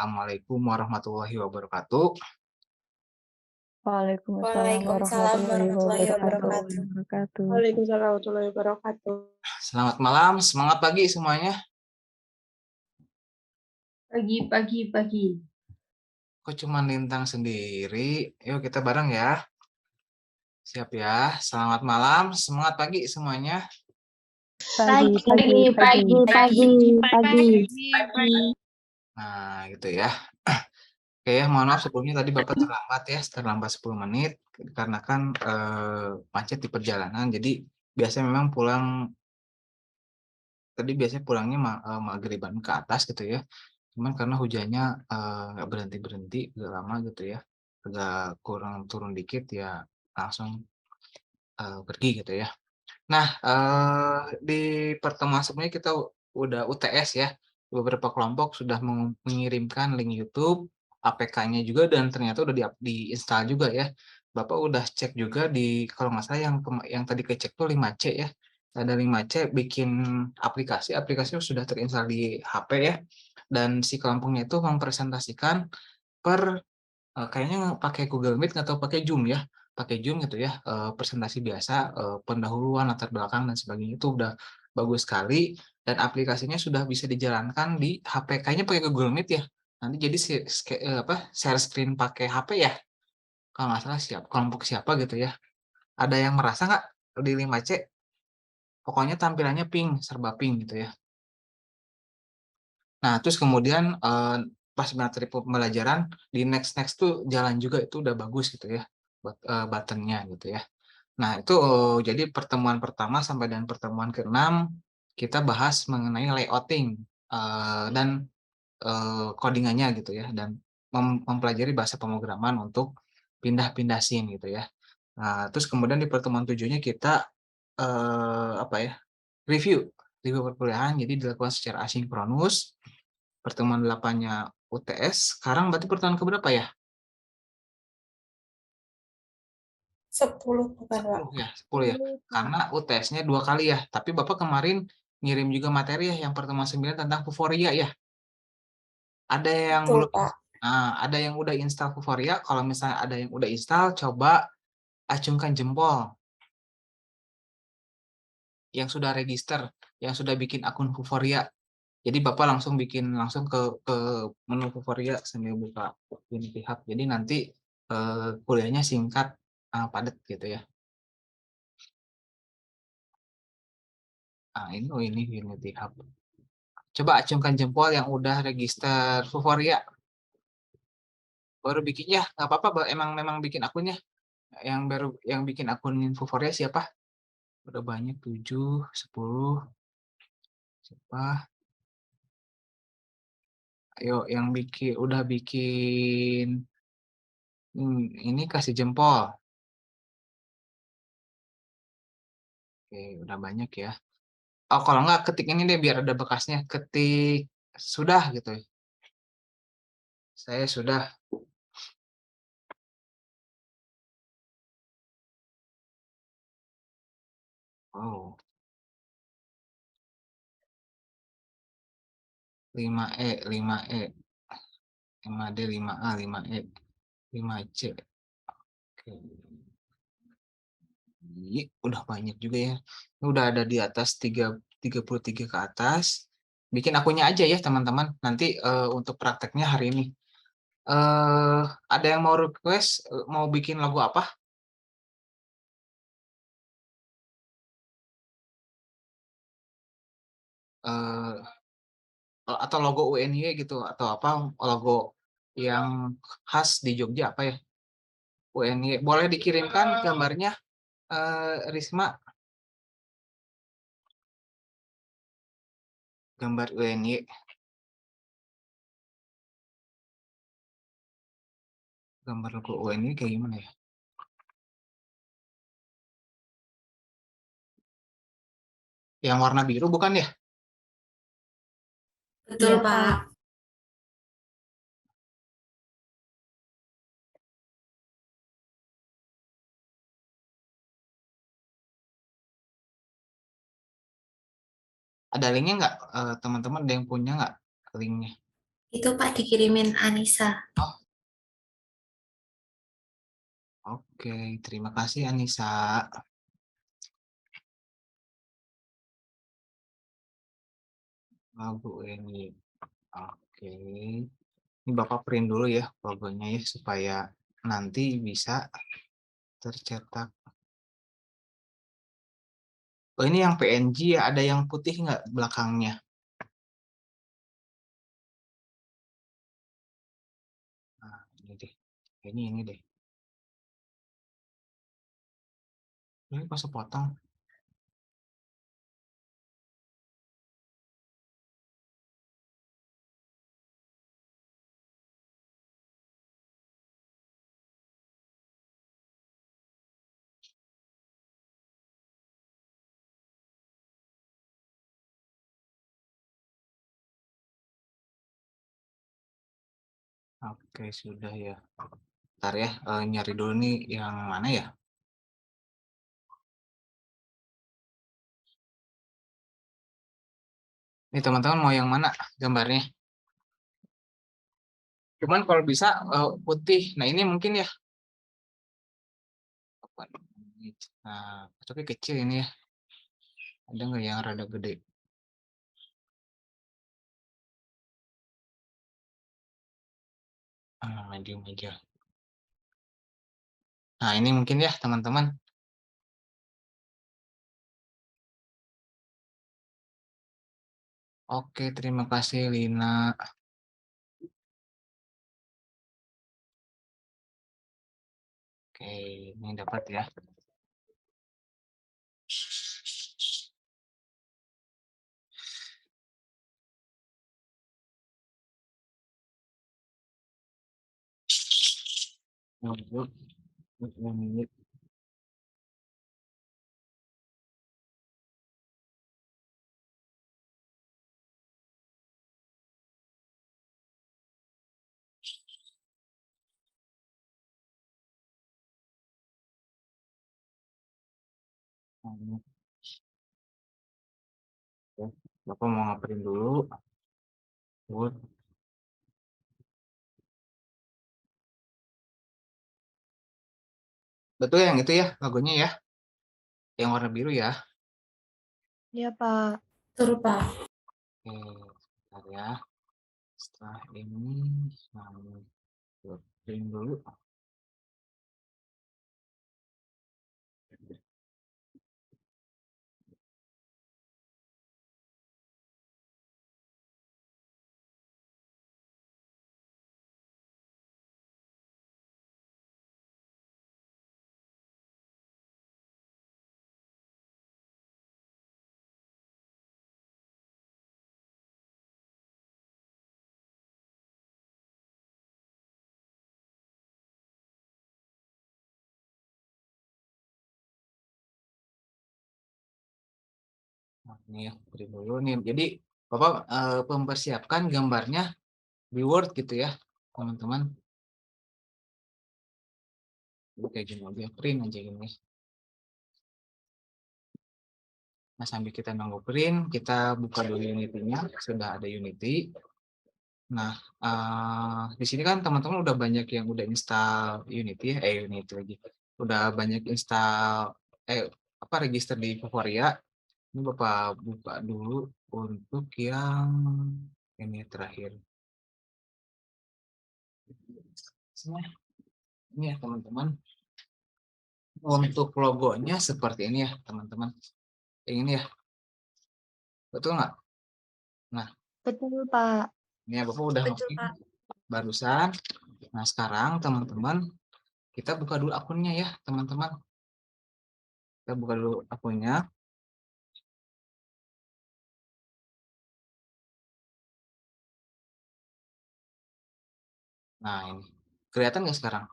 Assalamualaikum warahmatullahi wabarakatuh. Waalaikumsalam Waalaikumsalam warahmatullahi warahmatullahi wabarakatuh. wabarakatuh. Waalaikumsalam warahmatullahi wabarakatuh. Selamat malam, semangat pagi semuanya. Pagi. Kok cuma Lintang sendiri? Yuk kita bareng ya. Siap ya. Selamat malam, semangat pagi semuanya. Pagi. Nah, gitu ya. Oke ya, mohon maaf sebelumnya tadi Bapak terlambat 10 menit karena kan macet di perjalanan. Jadi biasanya memang biasanya pulangnya maghriban ke atas gitu ya. Cuman karena hujannya nggak berhenti-berhenti, agak lama gitu ya, agak kurang turun dikit ya langsung pergi gitu ya. Nah, di pertemuan sebelumnya kita udah UTS ya, beberapa kelompok sudah mengirimkan link YouTube, APK-nya juga dan ternyata udah diinstal juga ya. Bapak udah cek juga kalau nggak salah yang tadi kecek tuh 5C ya, ada 5C bikin aplikasinya sudah terinstal di HP ya, dan si kelompoknya itu mempresentasikan kayaknya pakai Google Meet atau pakai Zoom ya, gitu ya, presentasi biasa, pendahuluan, latar belakang dan sebagainya itu udah bagus sekali dan aplikasinya sudah bisa dijalankan di HP, kayaknya pakai Google Meet ya, nanti jadi share screen pakai HP ya, kalau nggak salah kelompok siapa gitu ya. Ada yang merasa nggak di 5C? Pokoknya tampilannya serba pink gitu ya. Nah, terus kemudian, pas materi pembelajaran di next tuh jalan juga itu udah bagus gitu ya, button-nya gitu ya. Nah itu, jadi pertemuan pertama sampai dengan pertemuan ke-6 kita bahas mengenai layouting, dan, coding-annya gitu ya, dan mempelajari bahasa pemrograman untuk pindah-pindah scene gitu ya. Nah, terus kemudian di pertemuan 7-nya kita, apa ya, review review perkuliahan, jadi dilakukan secara asinkronus. Pertemuan 8-nya UTS, sekarang berarti pertemuan keberapa ya? 10 bukan, Pak? 10 ya? 10 ya? Karena UTS-nya 2 kali ya, tapi Bapak kemarin ngirim juga materi ya, yang pertemuan 9 tentang Vuforia ya? Ada yang Betul, belum Pak. ada yang udah install Vuforia, kalau misalnya ada yang udah install, coba acungkan jempol. Yang sudah register, yang sudah bikin akun Vuforia. Jadi Bapak langsung ke menu Vuforia sambil buka Unity Hub. Jadi nanti kuliahnya singkat, padat gitu ya. Nah, ini Unity Hub. Coba acungkan jempol yang udah register Vuforia. Baru bikin ya, nggak apa-apa, memang bikin akunnya. Yang bikin akun Vuforia siapa? Udah banyak 7, 10. Siapa? Ayo yang udah bikin ini kasih jempol. Oke, udah banyak ya. Oh, kalau nggak ketik ini deh biar ada bekasnya. Ketik sudah gitu. Saya sudah. Oh, 5E, 5E, 5D, 5A, 5E, 5C. Oke. Udah banyak juga ya. Ini udah ada di atas 33 ke atas. Bikin akunnya aja ya teman-teman. Nanti untuk prakteknya hari ini. Ada yang mau request, mau bikin logo apa? Eh, atau logo UNY gitu, atau apa, logo yang khas di Jogja apa ya? UNY. Boleh dikirimkan gambarnya, Risma, gambar UNY. Gambar logo UNY kayak gimana ya? Yang warna biru bukan ya? Betul, Pak. Ada linknya nggak? Teman-teman ada yang punya nggak linknya? Itu Pak dikirimin Anissa. Oh, oke. Terima kasih Anissa. Oh, Bu Eni. Oke. Ini Bapak print dulu ya logonya ya supaya nanti bisa tercetak. Oh, ini yang PNG ya, ada yang putih nggak belakangnya? Nah, ini deh. Ini deh. Ini pas potong. Oke, sudah ya. Ntar ya, nyari dulu nih yang mana ya? Nih teman-teman mau yang mana gambarnya? Cuman kalau bisa putih. Nah ini mungkin ya. Nah, tapi kecil ini ya. Ada nggak yang rada gede? Medium aja. Nah ini mungkin ya teman-teman. Oke, terima kasih Lina. Oke, ini dapat ya. Menit. Bapak mau ngapain dulu? Good. Betul yang itu ya logonya ya? Yang warna biru ya? Iya, Pak. Betul Pak. Oke, sebentar ya. Setelah ini, print dulu. Nah, ini ya, print dulu nih. Jadi, Bapak mempersiapkan gambarnya di Word gitu ya, teman-teman. Kayak gini aja, print aja gini. Nah, sambil kita nunggu print, kita buka dulu Unity-nya. Sudah ada Unity. Nah, di sini kan teman-teman udah banyak yang udah install Unity ya, Unity lagi. Udah banyak install, apa register di Vuforia. Ini Bapak buka dulu untuk yang ini terakhir. Ini ya teman-teman. Untuk logonya seperti ini ya teman-teman. Yang ini ya, betul nggak? Nah, Betul, Pak. ini ya Bapak udah Betul login Pak. barusan. Nah, sekarang teman-teman kita buka dulu akunnya ya teman-teman. Kita buka dulu akunnya. Nah, ini. Kelihatan nggak sekarang?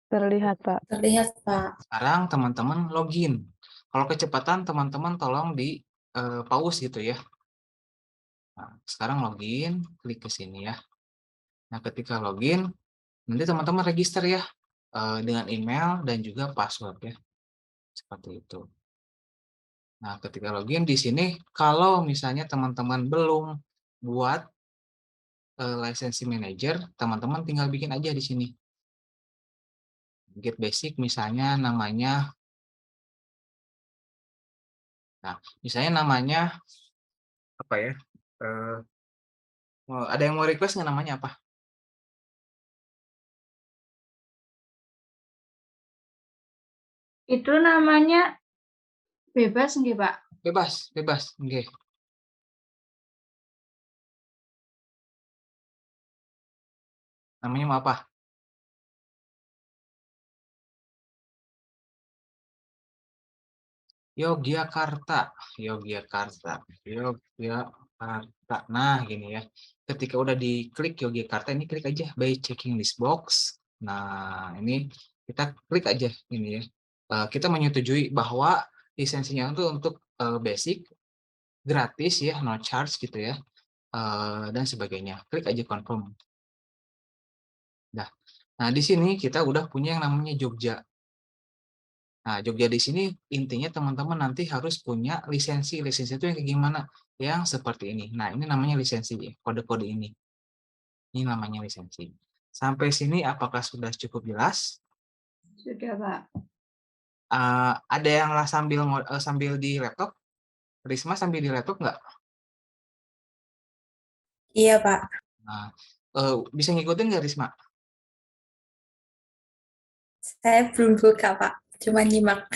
Terlihat, Pak. Terlihat Pak. Sekarang teman-teman login. Kalau kecepatan teman-teman tolong di pause gitu ya. Nah, sekarang login, klik ke sini ya. Nah, ketika login, nanti teman-teman register ya dengan email dan juga password ya. Seperti itu. Nah, ketika login di sini, kalau misalnya teman-teman belum buat license manager, teman-teman tinggal bikin aja di sini. Get basic misalnya namanya, apa ya? eh, ada yang mau request nggak namanya apa? Itu namanya bebas nggih, Pak? Bebas, bebas. Oke. Namanya mau apa? Yogyakarta, Yogyakarta, Yogyakarta. Nah, gini ya. Ketika udah diklik Yogyakarta, ini klik aja by checking this box. Nah, ini kita klik aja ini ya. Kita menyetujui bahwa lisensinya untuk basic, gratis ya, no charge gitu ya, dan sebagainya. Klik aja confirm. Nah, di sini kita udah punya yang namanya Jogja. Nah, Jogja di sini intinya teman-teman nanti harus punya lisensi. Lisensi itu yang kayak gimana? Yang seperti ini. Nah, ini namanya lisensi, kode-kode ini. Ini namanya lisensi. Sampai sini apakah sudah cukup jelas? Sudah, Pak. Ada yang lah sambil di laptop? Risma sambil di laptop nggak? Iya, Pak. Nah, bisa ngikutin nggak Risma? Saya belum buka, Pak. Cuma nyimak.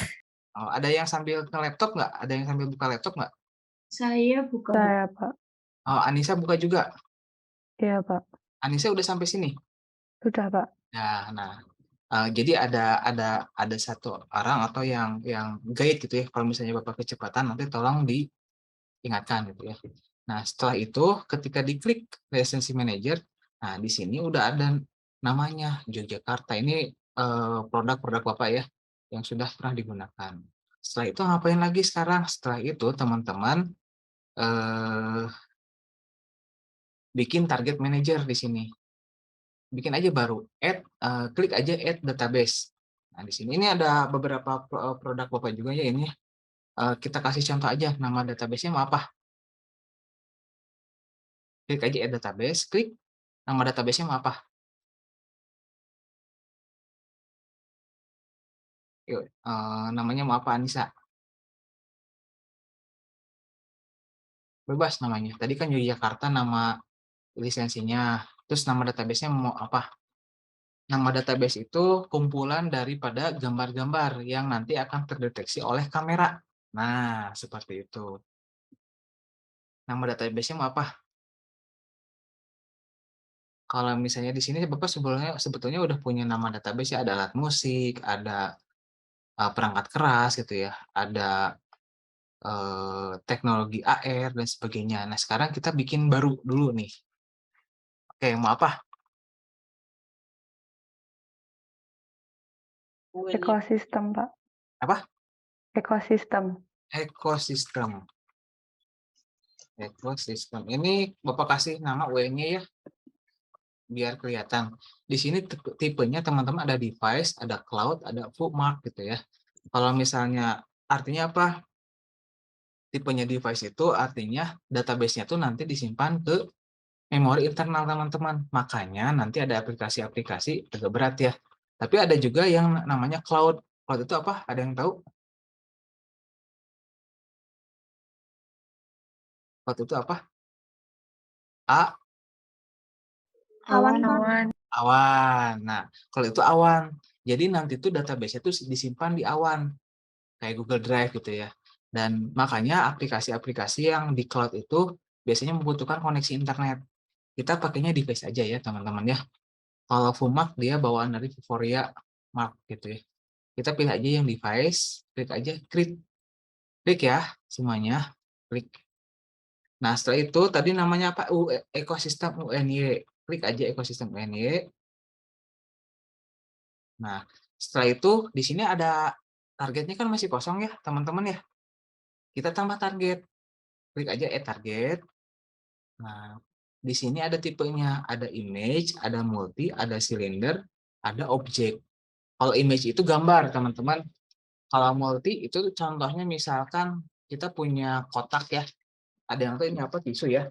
Ada yang sambil ke laptop nggak? Ada yang sambil buka laptop nggak? Saya buka, Pak. Saya, Pak. Anissa buka juga. Iya, Pak. Anissa udah sampai sini. Sudah, Pak. Nah, jadi ada satu orang atau yang guide gitu ya. Kalau misalnya Bapak kecepatan nanti tolong diingatkan gitu ya. Nah, setelah itu ketika diklik lisensi manager, nah di sini udah ada namanya Yogyakarta. Ini produk-produk Bapak ya yang sudah pernah digunakan. Setelah itu ngapain lagi sekarang? Setelah itu teman-teman bikin target manager di sini. Bikin aja baru, klik aja add database. Nah, di sini ini ada beberapa produk Bapak juga ya ini. Kita kasih contoh aja, nama database-nya mau apa? Klik aja add database, klik nama database-nya mau apa? Yuk, namanya mau apa Anissa? Bebas namanya. Tadi kan Yogyakarta nama lisensinya. Terus nama database-nya mau apa? Nama database itu kumpulan daripada gambar-gambar yang nanti akan terdeteksi oleh kamera. Nah, seperti itu. Nama database-nya mau apa? Kalau misalnya di sini Bapak sebetulnya udah punya nama database ya, ada alat musik, ada perangkat keras gitu ya, ada teknologi AR dan sebagainya. Nah, sekarang kita bikin baru dulu nih. Oke, mau apa? Ekosistem, Pak. Apa? Ekosistem. Ekosistem. Ekosistem. Ini Bapak kasih nama UN-nya ya, biar kelihatan. Di sini tipenya teman-teman ada device, ada cloud, ada bookmark gitu ya. Kalau misalnya artinya apa? Tipenya device itu artinya database-nya tuh nanti disimpan ke memori internal teman-teman. Makanya nanti ada aplikasi-aplikasi agak berat ya. Tapi ada juga yang namanya cloud. Cloud itu apa? Ada yang tahu? Cloud itu apa? Awan, Pak. Awan. Awan. Nah, kalau itu awan. Jadi nanti tuh database itu disimpan di awan. Kayak Google Drive gitu ya. Dan makanya aplikasi-aplikasi yang di cloud itu biasanya membutuhkan koneksi internet. Kita pakainya device aja ya teman-teman ya. Kalau Fumac dia bawaan dari Vuforia Mark gitu ya. Kita pilih aja yang device, klik aja, klik ya semuanya, klik. Nah setelah itu tadi namanya apa? Ekosistem UNY. Klik aja ekosistem UNY. Nah setelah itu di sini ada targetnya kan masih kosong ya teman-teman ya. Kita tambah target, klik aja add target. Nah di sini ada tipenya, ada image, ada multi, ada silinder, ada objek. Kalau image itu gambar teman-teman. Kalau multi itu contohnya misalkan kita punya kotak ya. Ada yang tahu ini apa? Tisu ya.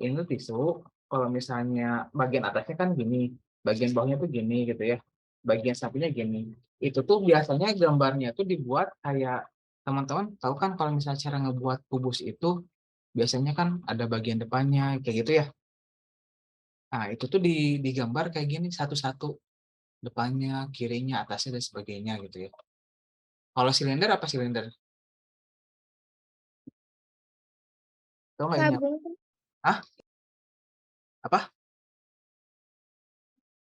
ini tuh tisu, kalau misalnya bagian atasnya kan gini, bagian bawahnya tuh gini gitu ya, bagian sampingnya gini. Itu tuh biasanya gambarnya tuh dibuat kayak teman-teman tahu kan kalau misalnya cara ngebuat kubus itu biasanya kan ada bagian depannya kayak gitu ya. Nah, itu tuh digambar kayak gini satu-satu, depannya, kirinya, atasnya dan sebagainya gitu ya. Kalau silinder apa silinder? Tahu nggak ini apa? Tabung. Hah? Apa?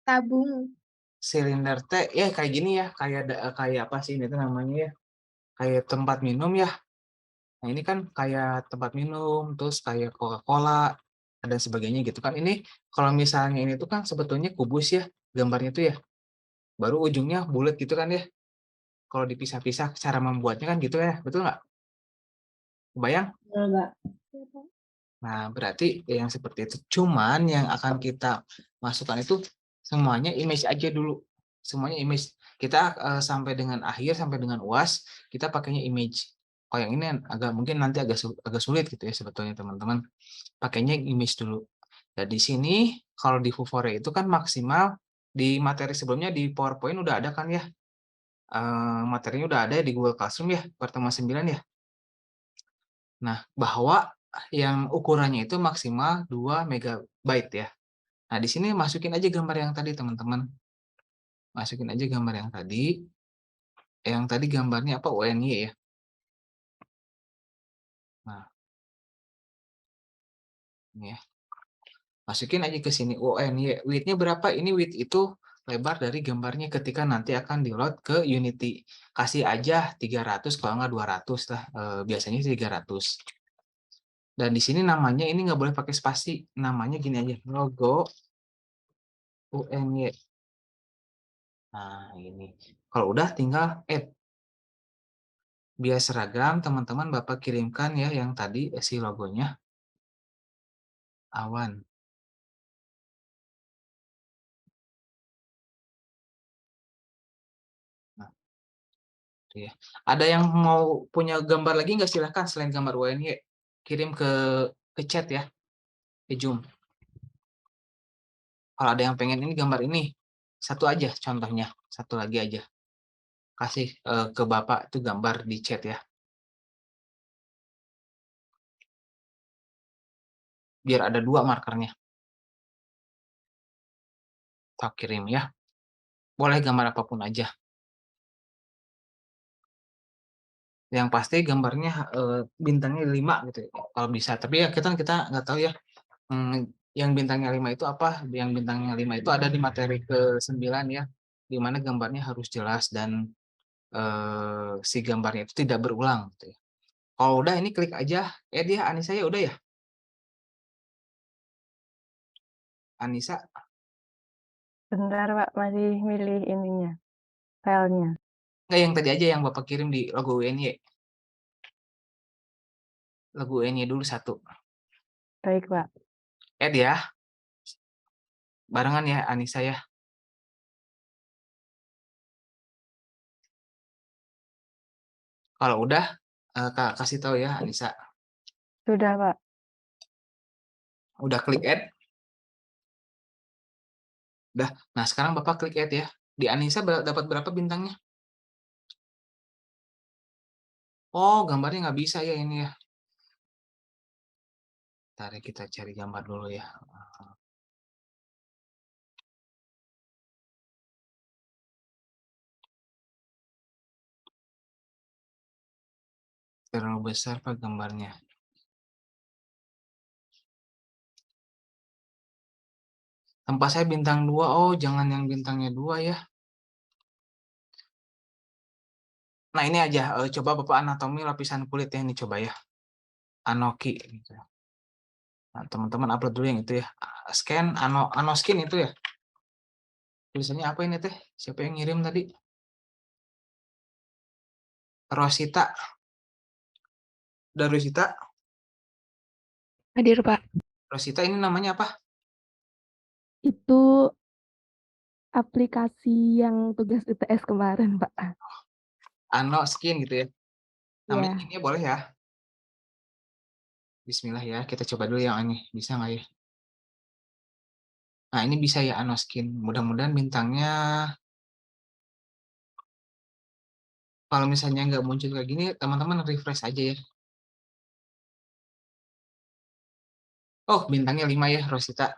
Tabung. Silinder teh ya kayak gini ya, kayak apa sih ini tuh namanya ya? Kayak tempat minum ya. Nah, ini kan kayak tempat minum, terus kayak Coca-Cola dan sebagainya gitu kan. Ini kalau misalnya ini tuh kan sebetulnya kubus ya, gambarnya tuh ya. Baru ujungnya bulat gitu kan ya. Kalau dipisah-pisah cara membuatnya kan gitu ya, betul nggak? Kebayang? Betul, Mbak. Nah, berarti yang seperti itu. Cuman yang akan kita masukkan itu semuanya image aja dulu. Semuanya image. Kita sampai dengan akhir, sampai dengan UAS, kita pakainya image. Oh, yang ini agak mungkin nanti agak sulit gitu ya sebetulnya teman-teman. Pakainya image dulu. Dan di sini kalau di Vuvore itu kan maksimal di materi sebelumnya di PowerPoint udah ada kan ya. Materinya udah ada di Google Classroom ya, pertemuan 9 ya. Nah, bahwa yang ukurannya itu maksimal 2 megabyte ya. Nah, di sini masukin aja gambar yang tadi, teman-teman. Masukin aja gambar yang tadi. Yang tadi gambarnya apa? UNY ya. Nah, ini ya. Masukin aja ke sini UNY. Width-nya berapa? Ini width itu lebar dari gambarnya ketika nanti akan di-load ke Unity. Kasih aja 300 kalau nggak 200 lah. Biasanya 300. Dan di sini namanya ini nggak boleh pakai spasi. Namanya gini aja, logo UNY. Nah, ini. Kalau udah tinggal add. Biar seragam, teman-teman Bapak kirimkan ya yang tadi si logonya. Awan. Nah, itu ya. Ada yang mau punya gambar lagi nggak, silahkan selain gambar UNY. Kirim ke chat ya, di Zoom. Kalau ada yang pengen ini gambar ini, satu aja contohnya. Satu lagi aja. Kasih ke Bapak itu gambar di chat ya. Biar ada 2 markernya. Tak kirim ya. Boleh gambar apapun aja. Yang pasti gambarnya bintangnya 5 gitu ya, kalau bisa. Tapi ya kita nggak tahu ya. Yang bintangnya 5 itu apa? Yang bintangnya 5 itu ada di materi ke-9 ya. Di mana gambarnya harus jelas dan si gambarnya itu tidak berulang gitu ya. Kalau udah ini klik aja. Dia Anissa ya udah ya? Anissa, Bentar, Pak, masih milih ininya, filenya. enggak yang tadi aja yang Bapak kirim di logo UNY. Logo UNY dulu satu. Baik, Pak. Ya. Barengan ya Anissa ya. Kalau udah kasih tahu ya Anissa. Sudah, Pak. Udah klik add. Udah. Nah, sekarang Bapak klik add ya. Di Anissa dapat berapa bintangnya? Oh, gambarnya nggak bisa ya ini ya. Ntar kita cari gambar dulu ya. Terlalu besar Pak gambarnya. Tempat saya bintang 2. Oh, jangan yang bintangnya 2 ya. Nah, ini aja. Coba Bapak anatomi lapisan kulit ya. Ini coba ya. Anoki. Gitu. Nah, teman-teman upload dulu yang itu ya. Scan Anoskin itu ya. Tulisannya apa ini teh? Siapa yang ngirim tadi? Rosita. Darusita. Hadir, Pak. Rosita ini namanya apa? Itu aplikasi yang tugas UTS kemarin, Pak. Anoskin gitu ya. Namanya Ya, ini boleh ya. Bismillah ya, kita coba dulu yang ini, bisa nggak ya? Nah, ini bisa ya Anoskin. Mudah-mudahan bintangnya kalau misalnya nggak muncul kayak gini, teman-teman refresh aja ya. Oh, bintangnya 5 ya, Rosita.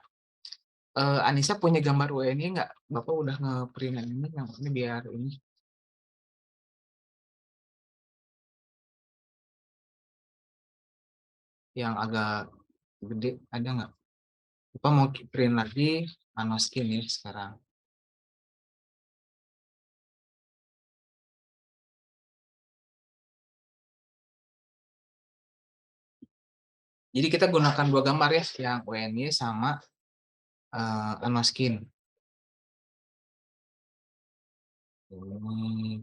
Anissa punya gambar WNI nggak? Bapak udah nge-print yang ini biar ini. Yang agak gede, ada nggak? Bapak mau print lagi Anoskin ya sekarang. Jadi kita gunakan 2 gambar ya, yang WNY sama Anoskin. Ini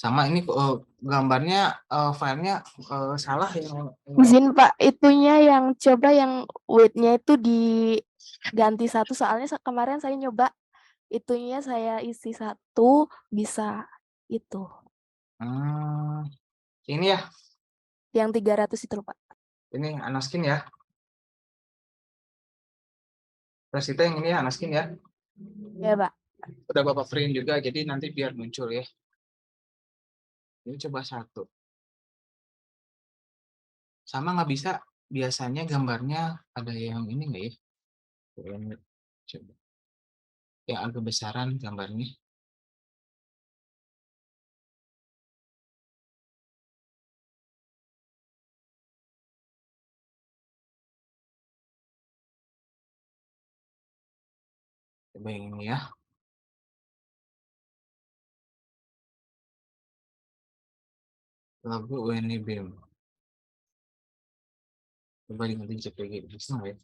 sama ini gambarnya filenya salah yang Izin Pak, itunya yang coba yang weight-nya itu diganti 1 soalnya kemarin saya nyoba itunya saya isi 1 bisa itu. Ini ya. Yang 300 itu loh Pak. Ini Anoskin ya. Rosita yang ini ya Anoskin ya. Ya Pak. Udah Bapak print juga, jadi nanti biar muncul ya. Ini coba 1. Sama nggak bisa, biasanya gambarnya ada yang ini nggak ya? Coba. Yang agak besaran gambarnya. Coba yang ini ya. Logo UNI BEM. Coba diganti JPG, bisa nggak ya?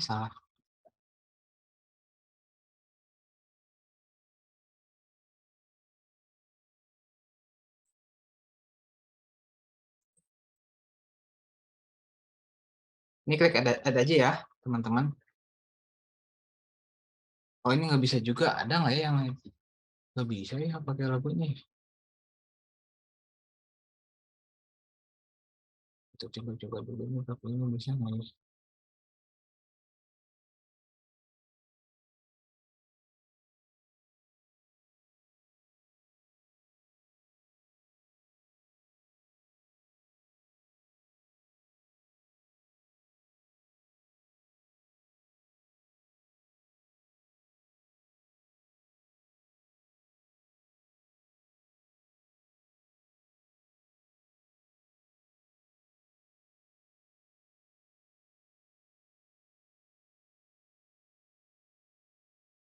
Salah. Ini klik ada aja ya, teman-teman. Oh, ini nggak bisa juga. Ada nggak ya yang nggak bisa ya pakai logonya? Kita coba dulu nih, tapi ini bisa nggak ya?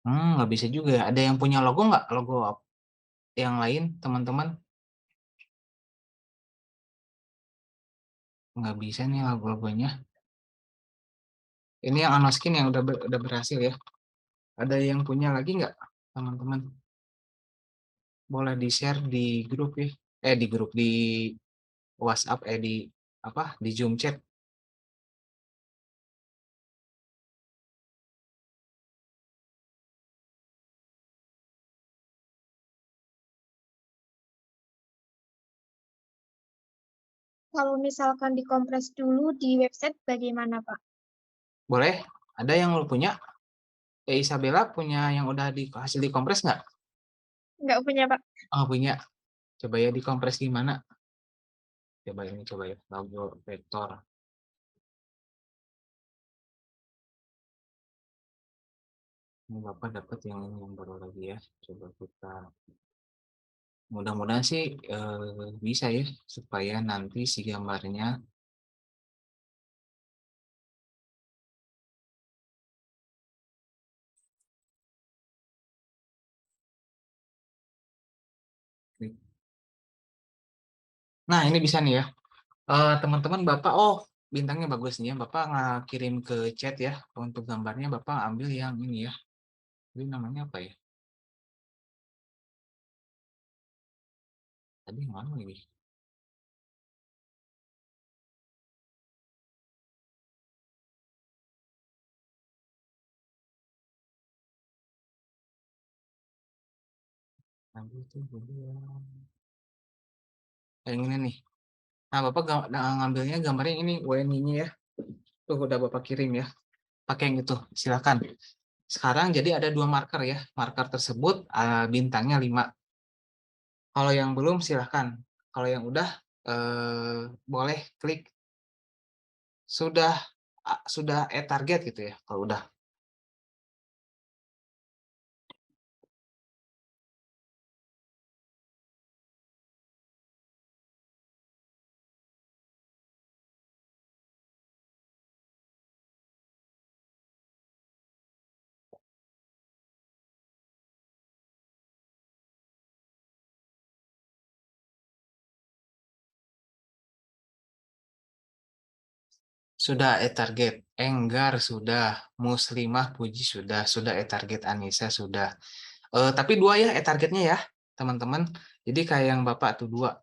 Nggak bisa juga ya. Ada yang punya logo nggak? Logo yang lain, teman-teman? Nggak bisa nih logo-logonya. Ini yang Anoskin yang udah berhasil ya. Ada yang punya lagi nggak, teman-teman? Boleh di-share di grup ya. Di grup, di WhatsApp, di apa? Di Zoom chat. Kalau misalkan dikompres dulu di website bagaimana, Pak? Boleh? Ada yang lu punya? Isabella punya yang udah hasil dikompres nggak? Nggak punya, Pak. Oh, punya. Coba ya dikompres gimana? Coba ya. Logo vektor. Ini Bapak dapat yang baru lagi ya. Coba kita. Mudah-mudahan sih bisa ya. Supaya nanti si gambarnya nah, ini bisa nih ya. Teman-teman Bapak, bintangnya bagus nih ya. Bapak nggak kirim ke chat ya. Untuk gambarnya Bapak ambil yang ini ya. Ini namanya apa ya? Tadi yang mana lagi? Ambil tuh dulu yang ini nih. Nah, Bapak ngambilnya gambarnya ini WNI-nya ya. Tuh udah Bapak kirim ya. Pakai yang itu, silakan. Sekarang jadi ada 2 marker ya. Marker tersebut bintangnya 5. Kalau yang belum silahkan. Kalau yang udah boleh klik sudah target gitu ya. Kalau udah. Sudah target. Enggar sudah. Muslimah Puji sudah target Anissa sudah. Tapi 2 ya targetnya ya, teman-teman. Jadi kayak yang Bapak tuh 2.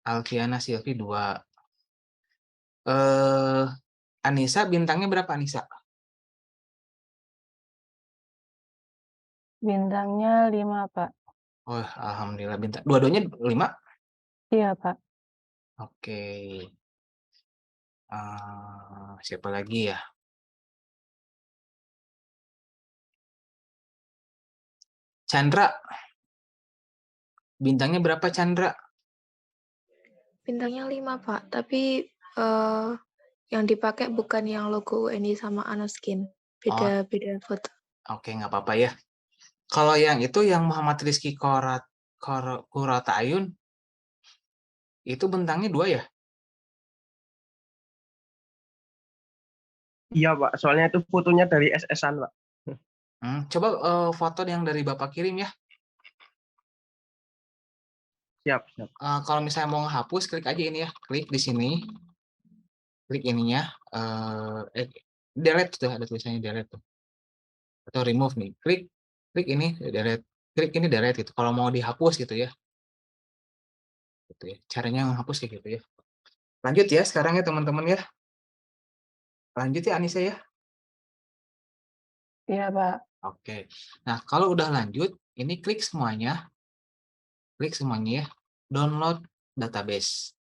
Alfiana Silvi 2. Anissa bintangnya berapa Anissa? Bintangnya 5, Pak. Oh, alhamdulillah bintang. Dua-duanya 5? Iya, Pak. Oke. Siapa lagi ya? Chandra. Bintangnya berapa Chandra? Bintangnya 5, Pak. Tapi yang dipakai bukan yang logo UNI sama Anuskin. Oh, Beda foto. oke, nggak apa-apa ya. Kalau yang itu yang Muhammad Rizky Kurata Ayun, itu bintangnya 2 ya? Iya, Pak. Soalnya itu fotonya dari SS-an, Pak. Coba foto yang dari Bapak kirim ya. Siap. Kalau misalnya mau ngehapus, klik aja ini ya. Klik di sini. Klik ininya. Delete tuh, ada tulisannya delete tuh. Atau remove nih. Klik ini, delete. Klik ini delete gitu. Kalau mau dihapus gitu ya. Gitu ya. Caranya menghapus kayak gitu ya. Lanjut ya sekarang ya teman-teman ya. Lanjut ya Anissa ya. Iya, Pak. Oke. Nah, kalau udah lanjut, ini klik semuanya. Klik semuanya ya. Download database.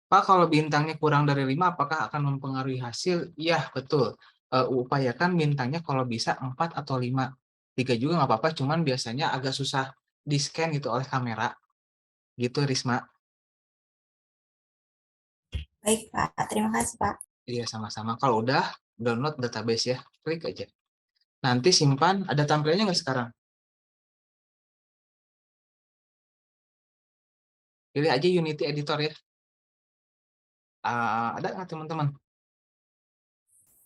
Pak, kalau bintangnya kurang dari 5, apakah akan mempengaruhi hasil? Iya, betul. Upayakan bintangnya kalau bisa 4 atau 5. 3 juga nggak apa-apa, cuman biasanya agak susah di-scan gitu oleh kamera. Gitu, Risma. Baik, Pak. Terima kasih, Pak. Iya, sama-sama. Kalau udah, download database ya. Klik aja. Nanti simpan, ada tampilannya nggak sekarang? Pilih aja Unity Editor ya. Ada nggak teman-teman?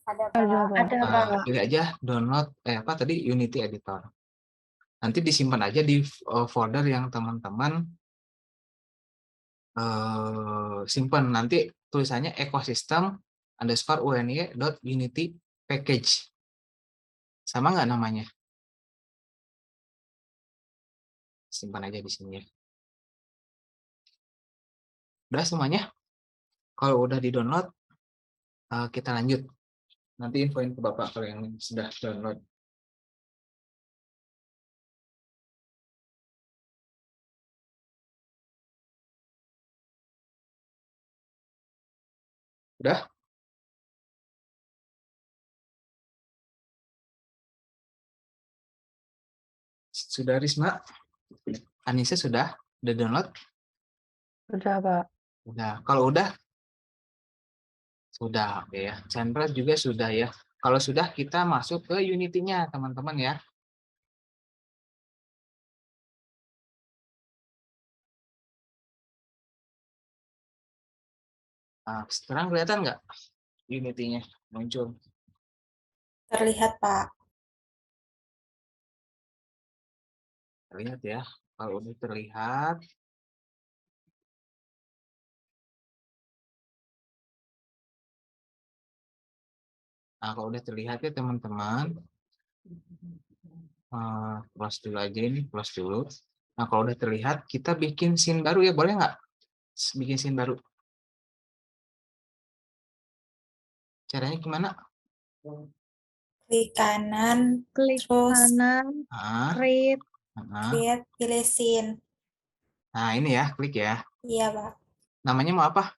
Ada, Ada, Pak. Pak. Ada, Pak. Pilih aja download, apa tadi, Unity Editor. Nanti disimpan aja di folder yang teman-teman simpan. Nanti tulisannya ecosystem_uny.unity package. Sama nggak namanya? Simpan aja di sini ya. Udah semuanya? Kalau udah di-download, kita lanjut. Nanti infoin ke Bapak kalau yang sudah download. Udah? Sudah Risma? Anissa sudah? Udah download? Udah, Pak. Udah. Kalau udah? Sudah, oke ya. Chandra juga sudah ya. Kalau sudah, kita masuk ke Unity-nya, teman-teman ya. Nah, sekarang kelihatan nggak Unity-nya muncul? Terlihat, Pak. Terlihat ya. Kalau udah terlihat, Nah, kalau udah terlihat ya teman-teman, close dulu aja ini, close dulu. Nah, kalau udah terlihat, kita bikin scene baru ya, boleh nggak? Bikin scene baru. Caranya gimana? Klik kanan, Klik terus kanan, Ah, create, ah. create, pilih scene. Nah, ini ya, klik ya. Iya, Pak. Namanya mau apa?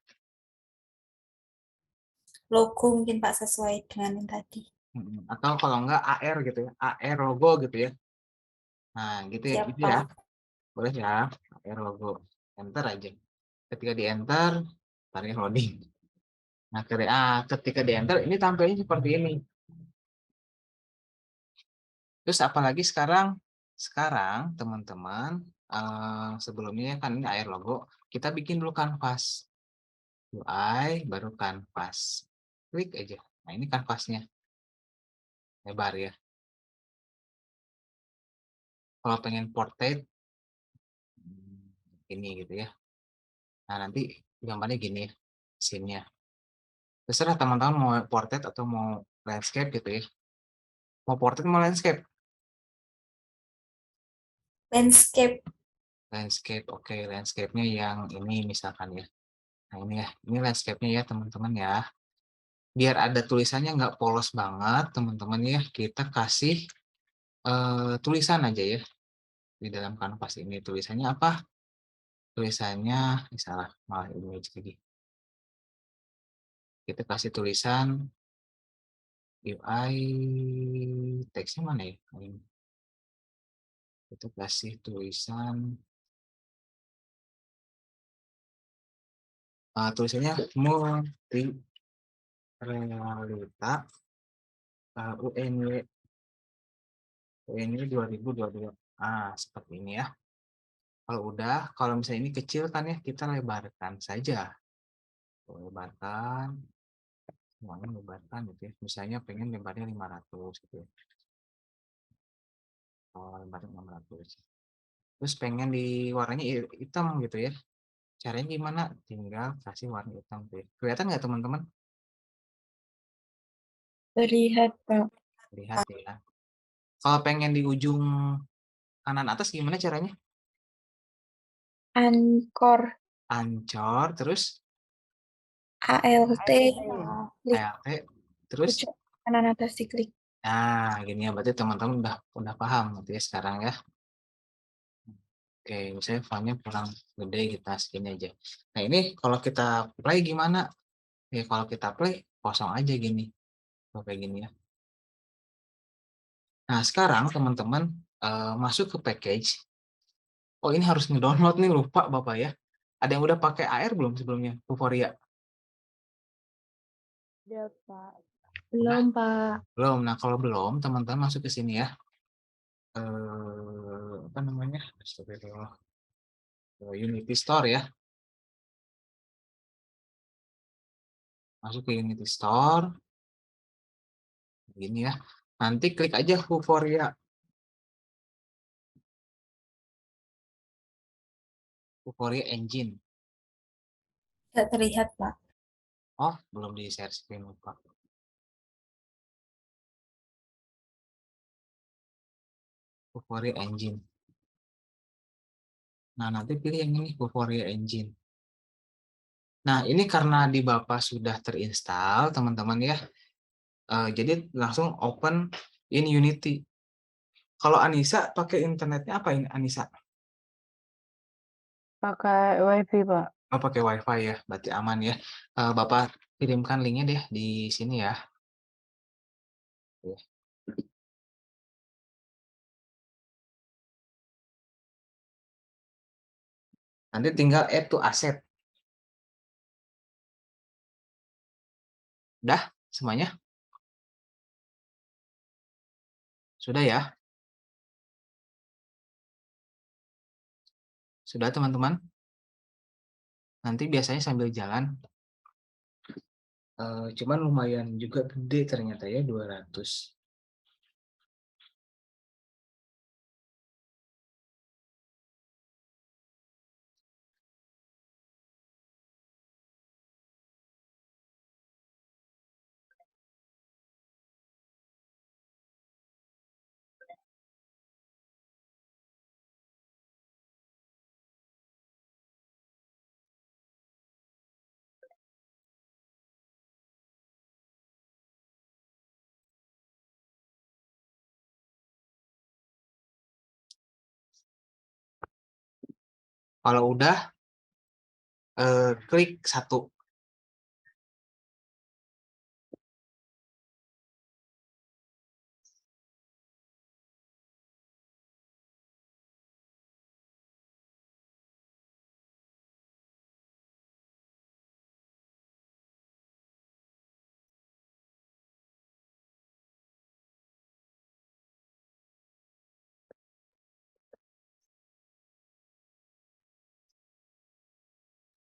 Logo mungkin Pak sesuai dengan yang tadi. Atau kalau enggak AR gitu ya, AR logo gitu ya. Nah, gitu ya, Siap, gitu ya. Pak. Boleh ya, AR logo. Enter aja. Ketika di enter, tarik loading. Nah, ketika di enter, ini tampilnya seperti ini. Terus apalagi sekarang teman-teman, sebelumnya kan ini AR logo, kita bikin dulu kanvas. UI, baru kanvas. Klik aja. Nah, ini kanvasnya. Lebar ya. Kalau pengen portrait, ini gitu ya. Nah, nanti gambarnya gini ya, scene-nya. Terserah teman-teman mau portrait atau mau landscape gitu ya. Mau portrait mau landscape? Landscape. Landscape, oke. Landscape-nya yang ini misalkan ya. Nah, ini ya. Ini landscape-nya ya teman-teman ya. Biar ada tulisannya nggak polos banget teman-teman ya. Kita kasih tulisan aja ya. Di dalam kanvas ini tulisannya apa? Tulisannya, salah, malah image lagi. Kita kasih tulisan UI, teksnya mana ya? Kita kasih tulisan, tulisannya multi realita UNY 2022. Seperti ini ya. Kalau misalnya ini kecil kan ya, kita lebarkan saja. Lebarkan, semuanya lebarkan gitu ya. Misalnya pengen lebarnya 500 gitu ya. Lebarnya 600. Terus pengen di warnanya hitam gitu ya. Caranya gimana? Tinggal kasih warna hitam tuh ya. Kelihatan nggak teman-teman? terlihat, Pak. Lihat ya. Kalau pengen di ujung kanan atas gimana caranya? Anchor, Ancor, terus ALT. Klik ALT, terus ujung kanan atas diklik. gini ya, berarti teman-teman udah paham gitu ya sekarang ya. Oke, misalnya font-nya kurang gede, kita segini aja. Nah, ini kalau kita play gimana? Ya, kalau kita play kosong aja gini. Kayak gini ya. Nah, sekarang teman-teman masuk ke package. Oh, ini harus ngedownload nih, lupa Bapak ya. Ada yang udah pakai AR belum sebelumnya? Vuforia? Udah, Pak. belum, Pak. Belum. Nah, kalau belum, teman-teman masuk ke sini ya. Apa namanya? Astagfirullah. Unity Store ya. Masuk ke Unity Store. Gini ya. Nanti klik aja Vuforia. Vuforia Engine. Tidak terlihat, Pak. Oh, belum di share screen, lupa. Vuforia Engine. Nah, nanti pilih yang ini, Vuforia Engine. Nah, ini karena di Bapak sudah terinstall, teman-teman ya. Jadi langsung open in Unity. Kalau Anissa pakai internetnya apa ini Anissa? Pakai WiFi, Pak. Oh, pakai WiFi ya, berarti aman ya. Bapak kirimkan linknya deh di sini ya. Oke. Nanti tinggal add to asset. Udah semuanya? Sudah ya? Sudah teman-teman? Nanti biasanya sambil jalan. Cuman lumayan juga gede ternyata ya, 200. Kalau udah, klik 1.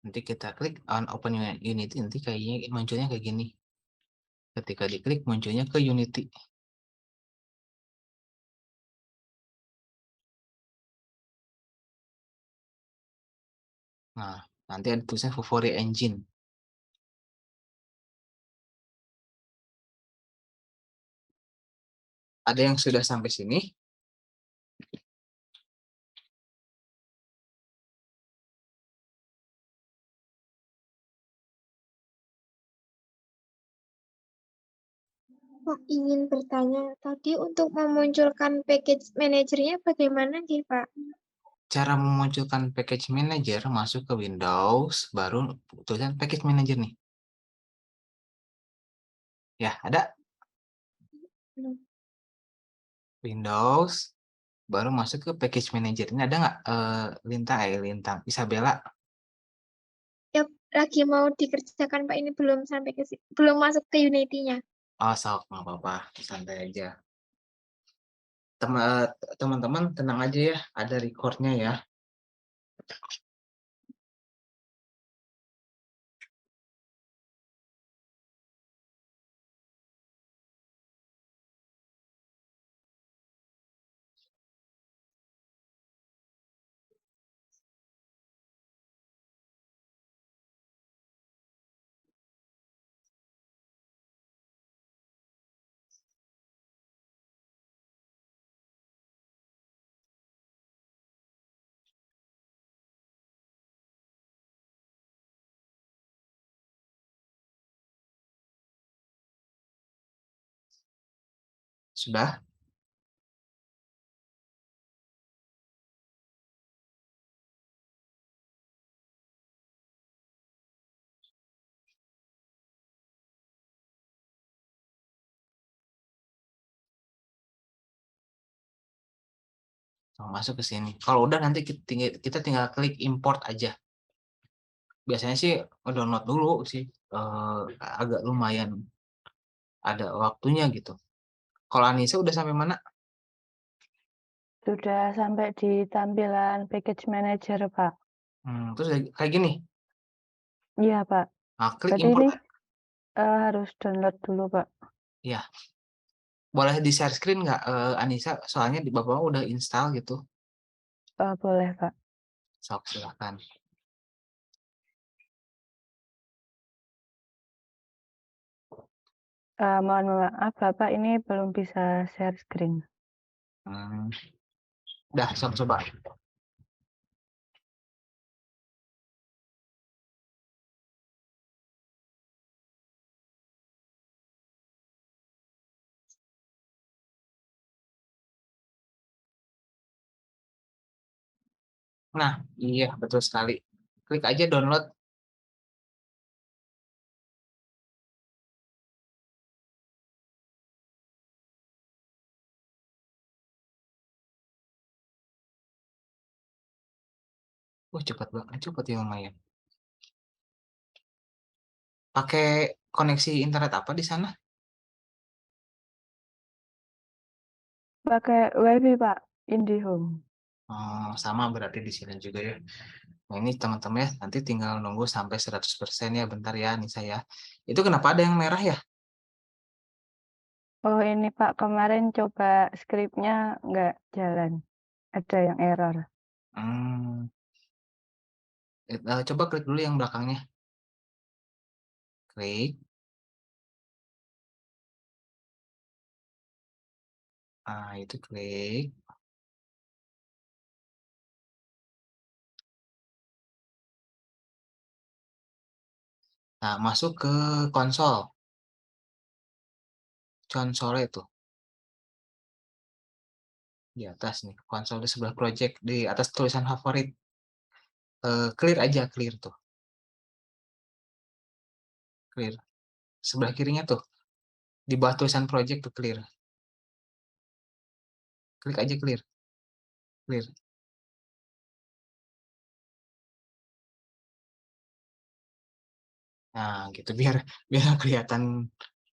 Nanti kita klik on open Unity, nanti kayaknya munculnya kayak gini. Ketika diklik munculnya ke Unity. Nah, nanti ada tulisan Vuforia Engine. Ada yang sudah sampai sini? Pak, ingin bertanya, tadi untuk memunculkan package manajernya bagaimana nih, Pak? Cara memunculkan package manager, masuk ke Windows, baru tulisan package manager nih. Ya, ada Hmm. Windows, baru masuk ke package manager. Ini ada nggak lintang Isabella? Ya, lagi mau dikerjakan, Pak. Ini belum sampai belum masuk ke Unity-nya. Oh, sok, nggak apa-apa, santai aja. Teman-teman tenang aja ya, ada recordnya ya. Sudah? Masuk ke sini. Kalau udah nanti kita tinggal klik import aja. Biasanya sih download dulu sih, agak lumayan ada waktunya gitu. Kalau Anissa udah sampai mana? Sudah sampai di tampilan package manager, Pak. Terus kayak gini. Iya, Pak. Nah, klik Berarti import. ini harus download dulu, Pak. Ya, boleh di share screen nggak, Anissa? Soalnya di Bapak udah install gitu. Boleh, Pak. Sok, silakan. Mohon maaf, Bapak ini belum bisa share screen. Dah, sok coba. Nah, iya betul sekali. Klik aja download. Cepat banget, cepat ya lumayan. Pakai koneksi internet apa di sana? Pakai WiFi, Pak. IndiHome. Sama berarti di sini juga ya. Nah, ini teman-teman ya, nanti tinggal nunggu sampai 100% ya, bentar ya Nisa ya. Itu kenapa ada yang merah ya? Oh, ini Pak, kemarin coba skripnya nggak jalan. Ada yang error. Coba klik dulu yang belakangnya. Klik. Itu klik. Nah, masuk ke konsol. Konsol itu. Di atas nih, konsol di sebelah project, di atas tulisan favorit. clear aja, clear tuh. Clear. Sebelah kirinya tuh, di bawah tulisan project tuh clear. Klik aja clear. Clear. Nah, gitu biar biar nggak kelihatan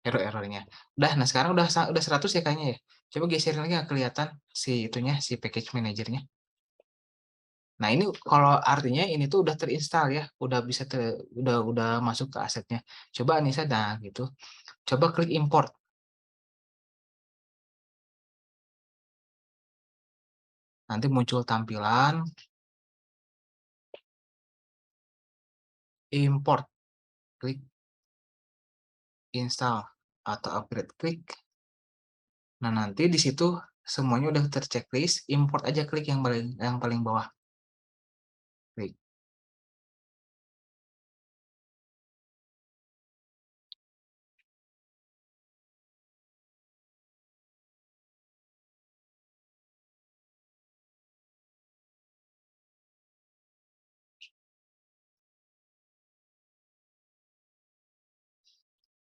error-errornya. Udah, nah sekarang udah 100 ya kayaknya ya. Coba geserin lagi nggak kelihatan si itunya, si package manajernya. Nah, ini kalau artinya ini tuh udah terinstall ya, udah bisa udah masuk ke asetnya. Coba Anissa, nah gitu. Coba klik import. Nanti muncul tampilan import. Klik install atau upgrade, klik. Nah, nanti di situ semuanya udah terchecklist, import aja, klik yang paling bawah. Klik.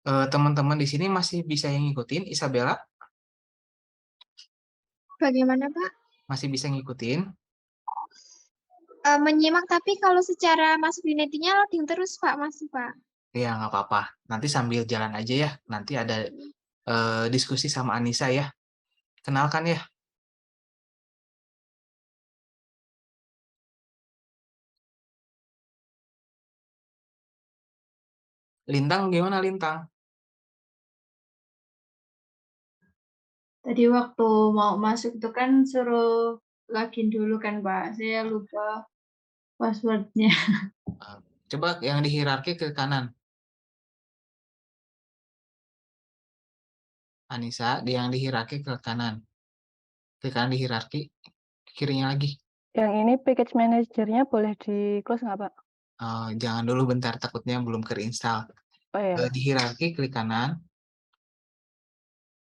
Teman-teman di sini masih bisa yang ngikutin, Isabella? Bagaimana, Pak? Masih bisa ngikutin? Menyimak, tapi kalau secara masuk Unity-nya loading terus, Pak, masih, Pak. Ya, nggak apa-apa. Nanti sambil jalan aja ya. Nanti ada diskusi sama Anissa ya. Kenalkan ya. Lintang gimana, Lintang? Tadi waktu mau masuk itu kan suruh login dulu kan, Pak. Saya lupa passwordnya. Coba yang di hierarki ke kanan. Anissa, yang di hierarki ke kanan. Ke kanan di hierarki, kirinya lagi. Yang ini package manajernya boleh di close nggak, Pak? Jangan dulu bentar, takutnya belum keinstall. Oh ya, Di hierarki klik kanan.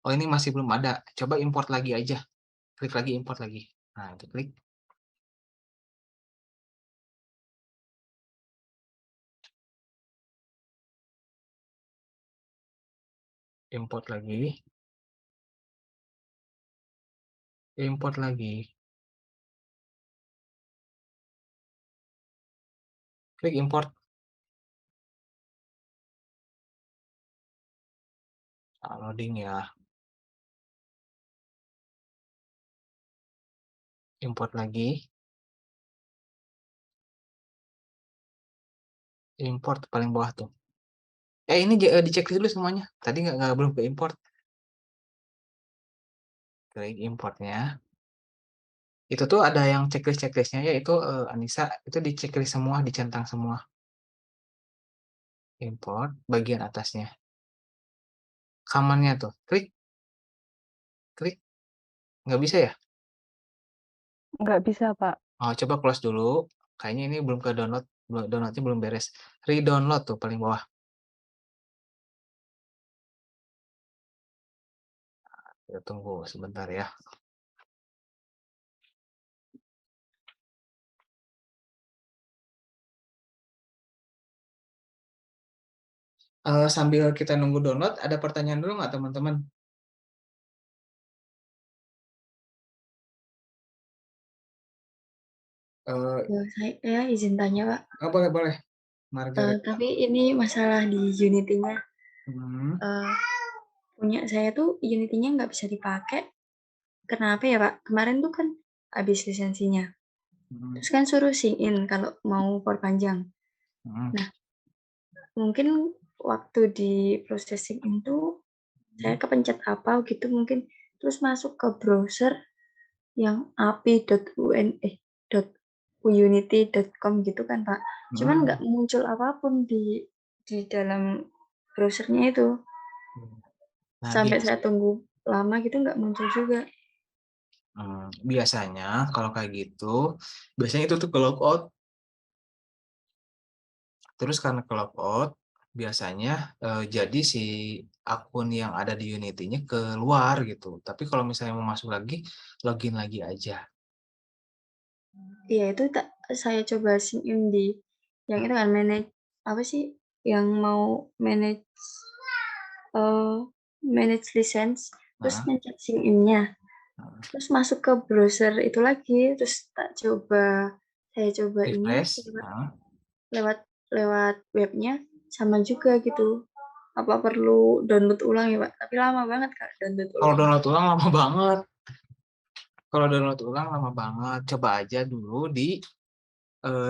Oh, ini masih belum ada. Coba import lagi aja. Klik lagi, import lagi. Nah, itu klik. Import lagi. Import lagi. Klik import. Loading ya. Import lagi. Import paling bawah tuh. Ini dicek dulu semuanya. Tadi belum ke import. Klik importnya. Itu tuh ada yang checklist-checklistnya, yaitu Anissa, itu di checklist semua, dicentang semua. Import, bagian atasnya. Kamannya tuh, klik. Klik. Nggak bisa ya? nggak bisa, Pak. Coba close dulu. Kayaknya ini belum ke download. Downloadnya belum beres. Re-download tuh paling bawah. Kita tunggu sebentar ya. Sambil kita nunggu download, ada pertanyaan dulu nggak teman-teman? Saya izin tanya, Pak. Boleh. Margaret. Tapi ini masalah di Unity-nya. Hmm. Punya saya tuh Unity-nya nggak bisa dipakai. Kenapa ya, Pak? Kemarin tuh kan habis lisensinya. Terus kan suruh sign in kalau mau perpanjang. Nah, mungkin waktu di processing itu saya kepencet apa gitu mungkin, terus masuk ke browser yang api.unity.com gitu kan, Pak. Cuman nggak muncul apapun di dalam browsernya itu. Nah, Sampai saya tunggu lama gitu nggak muncul juga. Biasanya kalau kayak gitu, biasanya itu tuh ke logout. Terus karena ke logout, biasanya jadi si akun yang ada di Unity-nya keluar gitu. Tapi kalau misalnya mau masuk lagi, login lagi aja. Iya, itu saya coba sign in di yang itu kan apa sih, yang mau manage license, terus Heeh, mencet sign in-nya, heeh. terus masuk ke browser itu lagi, terus saya coba ini Refresh. lewat Heeh. lewat lewat webnya, sama juga gitu. Apa perlu download ulang ya, Pak? Tapi lama banget, Kak, download Kalau ulang. download ulang lama banget. Kalau download ulang lama banget. Coba aja dulu di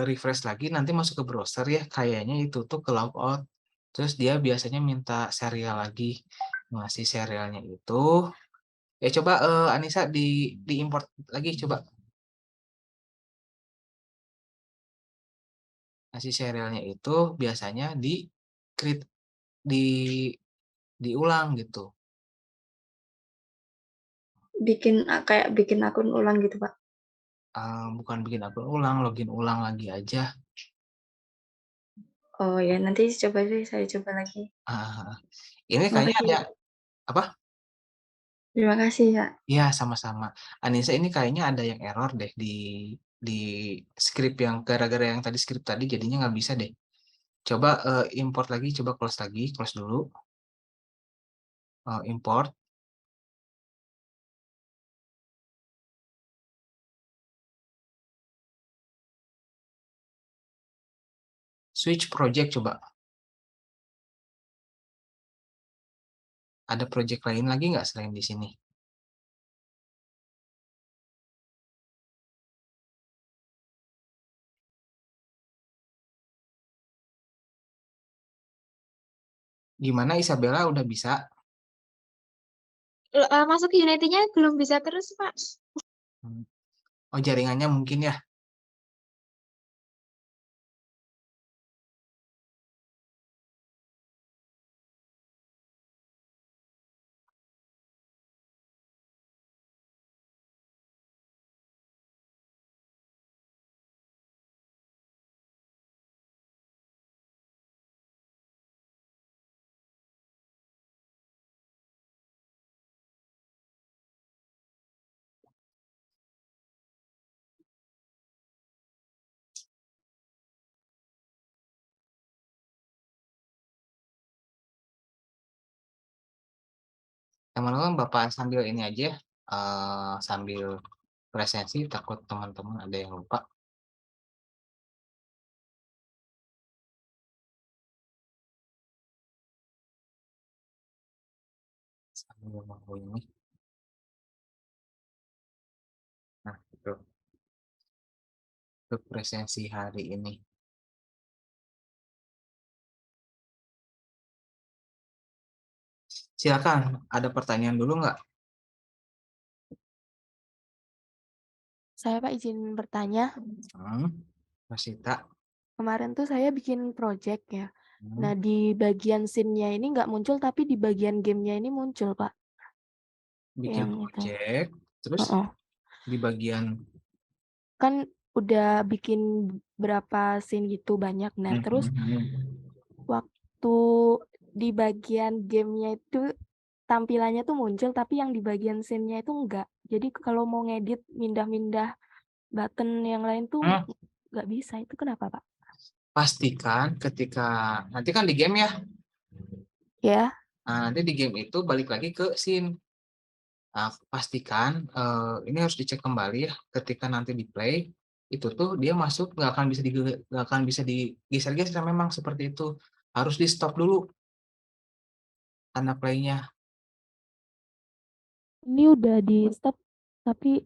refresh lagi, nanti masuk ke browser ya. Kayaknya itu tuh ke logout. Terus dia biasanya minta serial lagi. Ngasih serialnya itu. Ya coba Anissa diimport lagi coba. Ngasih serialnya itu biasanya create di diulang gitu. Kayak bikin akun ulang gitu, Pak. Bukan bikin akun ulang, login ulang lagi aja. Oh ya, nanti coba deh, saya coba lagi. Ini kayaknya Makasih, ada Pak. apa? Terima kasih, Kak. Ya, sama-sama. Anissa, ini kayaknya ada yang error deh di script yang gara-gara yang tadi script tadi jadinya nggak bisa deh. Coba import lagi, coba close lagi, close dulu. Import. Switch project coba. Ada project lain lagi nggak selain di sini? Gimana Isabella udah bisa? Masuk ke Unity-nya belum bisa terus, Pak. Oh, jaringannya mungkin ya. Teman-teman Bapak sambil ini aja, sambil presensi, takut teman-teman ada yang lupa. Sambil nunggu ini. Nah, itu. Untuk presensi hari ini. Silakan, ada pertanyaan dulu nggak? Saya Pak izin bertanya. Rosita. Kemarin tuh saya bikin project ya. Nah, Hmm. di bagian scene-nya ini nggak muncul, tapi di bagian gamenya ini muncul, Pak. Bikin Yang itu. project, terus Heeh. di bagian Kan udah bikin berapa scene gitu banyak. Nah, terus waktu di bagian gamenya itu tampilannya tuh muncul, tapi yang di bagian scene-nya itu enggak. Jadi kalau mau ngedit, mindah-mindah button yang lain tuh nggak bisa. Itu kenapa, Pak? pastikan ketika nanti kan di game ya. Ya. Nah, nanti di game itu balik lagi ke scene. Nah, pastikan ini harus dicek kembali ya ketika nanti di play itu tuh dia masuk nggak akan bisa digeser-geser, memang seperti itu, harus di stop dulu tanda playnya. Ini udah di stop, tapi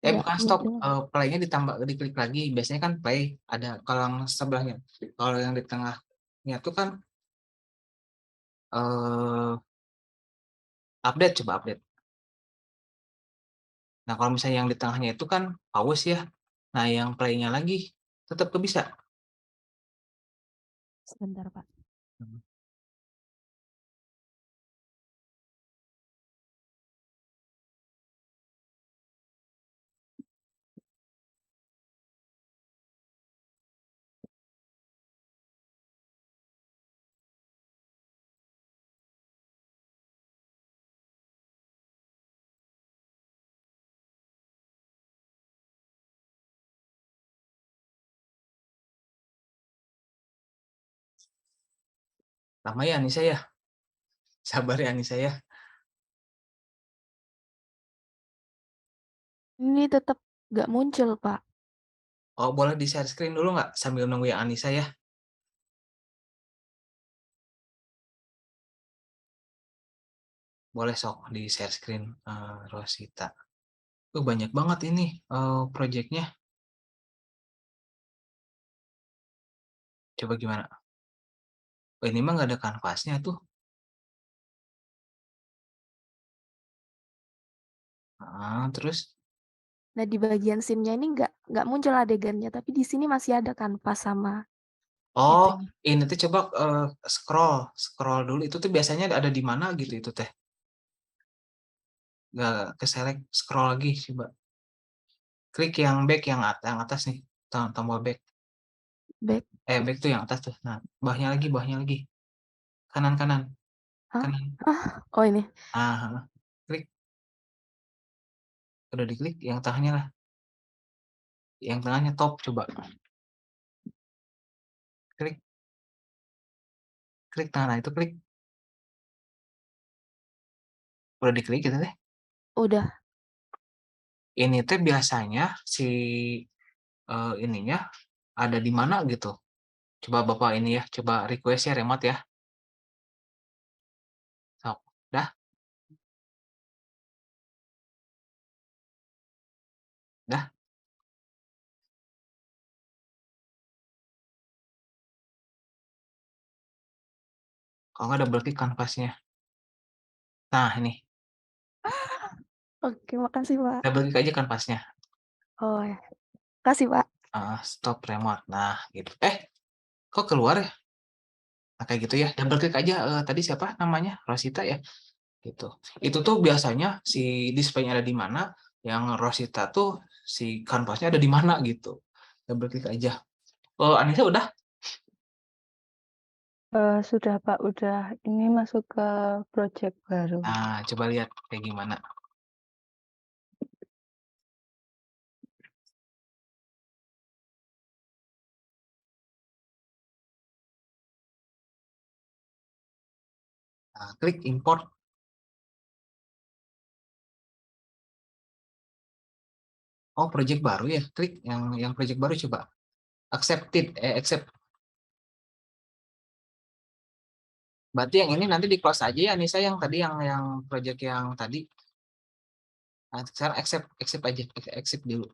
nggak Bukan stop, muncul. playnya ditambah diklik lagi, biasanya kan play ada kalau yang sebelahnya, kalau yang di tengahnya tuh kan update, coba update. Nah, kalau misalnya yang di tengahnya itu kan pause ya. Nah, yang play-nya lagi tetap bisa. Sebentar, Pak. Lama ya Anissa ya? Sabar ya Anissa ya. Ini tetap nggak muncul, Pak. Oh, boleh di-share screen dulu nggak sambil nunggu yang Anissa ya? Boleh sok di-share screen, Rosita. Banyak banget ini, project-nya. Coba gimana? Oh, ini mah nggak ada kanvasnya tuh. Terus? Nah, di bagian scene-nya ini nggak muncul adegannya, tapi di sini masih ada kanvas sama Oh, itunya. ini tuh coba scroll dulu. Itu tuh biasanya ada di mana gitu itu teh? Nggak ke select, scroll lagi coba. Klik yang back yang atas nih, tombol back. Back. Back tuh yang atas tuh. Nah, bawahnya lagi. Kanan. Hah? Kanan. Oh ini. Klik. Udah diklik yang tengahnya lah. Yang tengahnya top coba. Klik. Nah itu klik. Udah diklik gitu deh. Udah. Ini teh biasanya si ininya ada di mana gitu. Coba Bapak ini ya, coba request ya remote ya. Sok, dah. Dah. Kalau nggak double klik kanvasnya. Nah, ini. Oke, makasih, Pak. Double klik aja kanvasnya. Oh ya. Makasih, Pak. Stop remote. Nah, gitu. Kok keluar ya? Nah, kayak gitu ya. Double klik aja tadi siapa namanya? Rosita ya. Gitu. Itu tuh biasanya si display-nya ada di mana, yang Rosita tuh si kanvasnya ada di mana gitu. Double klik aja. Oh, Anissa udah? Sudah Pak, udah. Ini masuk ke project baru. Nah, coba lihat kayak gimana. Nah, klik import. Oh, project baru ya. Klik yang project baru coba. Accept. Berarti yang ini nanti di close aja ya Anissa, yang tadi yang project yang tadi. Nah, sekarang accept aja, accept dulu.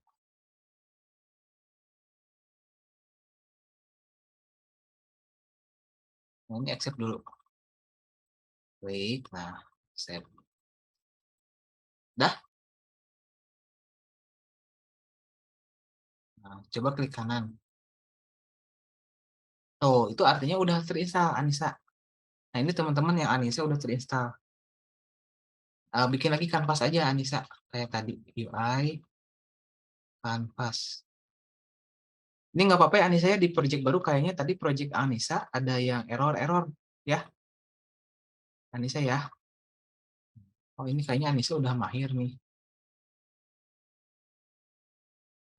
Nah, ini accept dulu. Klik, nah, save. Dah. Nah, coba klik kanan. Tuh, itu artinya udah terinstall Anissa. Nah, ini teman-teman yang Anissa udah terinstall. Bikin lagi kanvas aja Anissa, kayak tadi UI kanvas. Ini nggak apa-apa ya Anissa ya, di project baru kayaknya tadi project Anissa ada yang error ya Anissa ya. Oh, ini kayaknya Anissa udah mahir nih.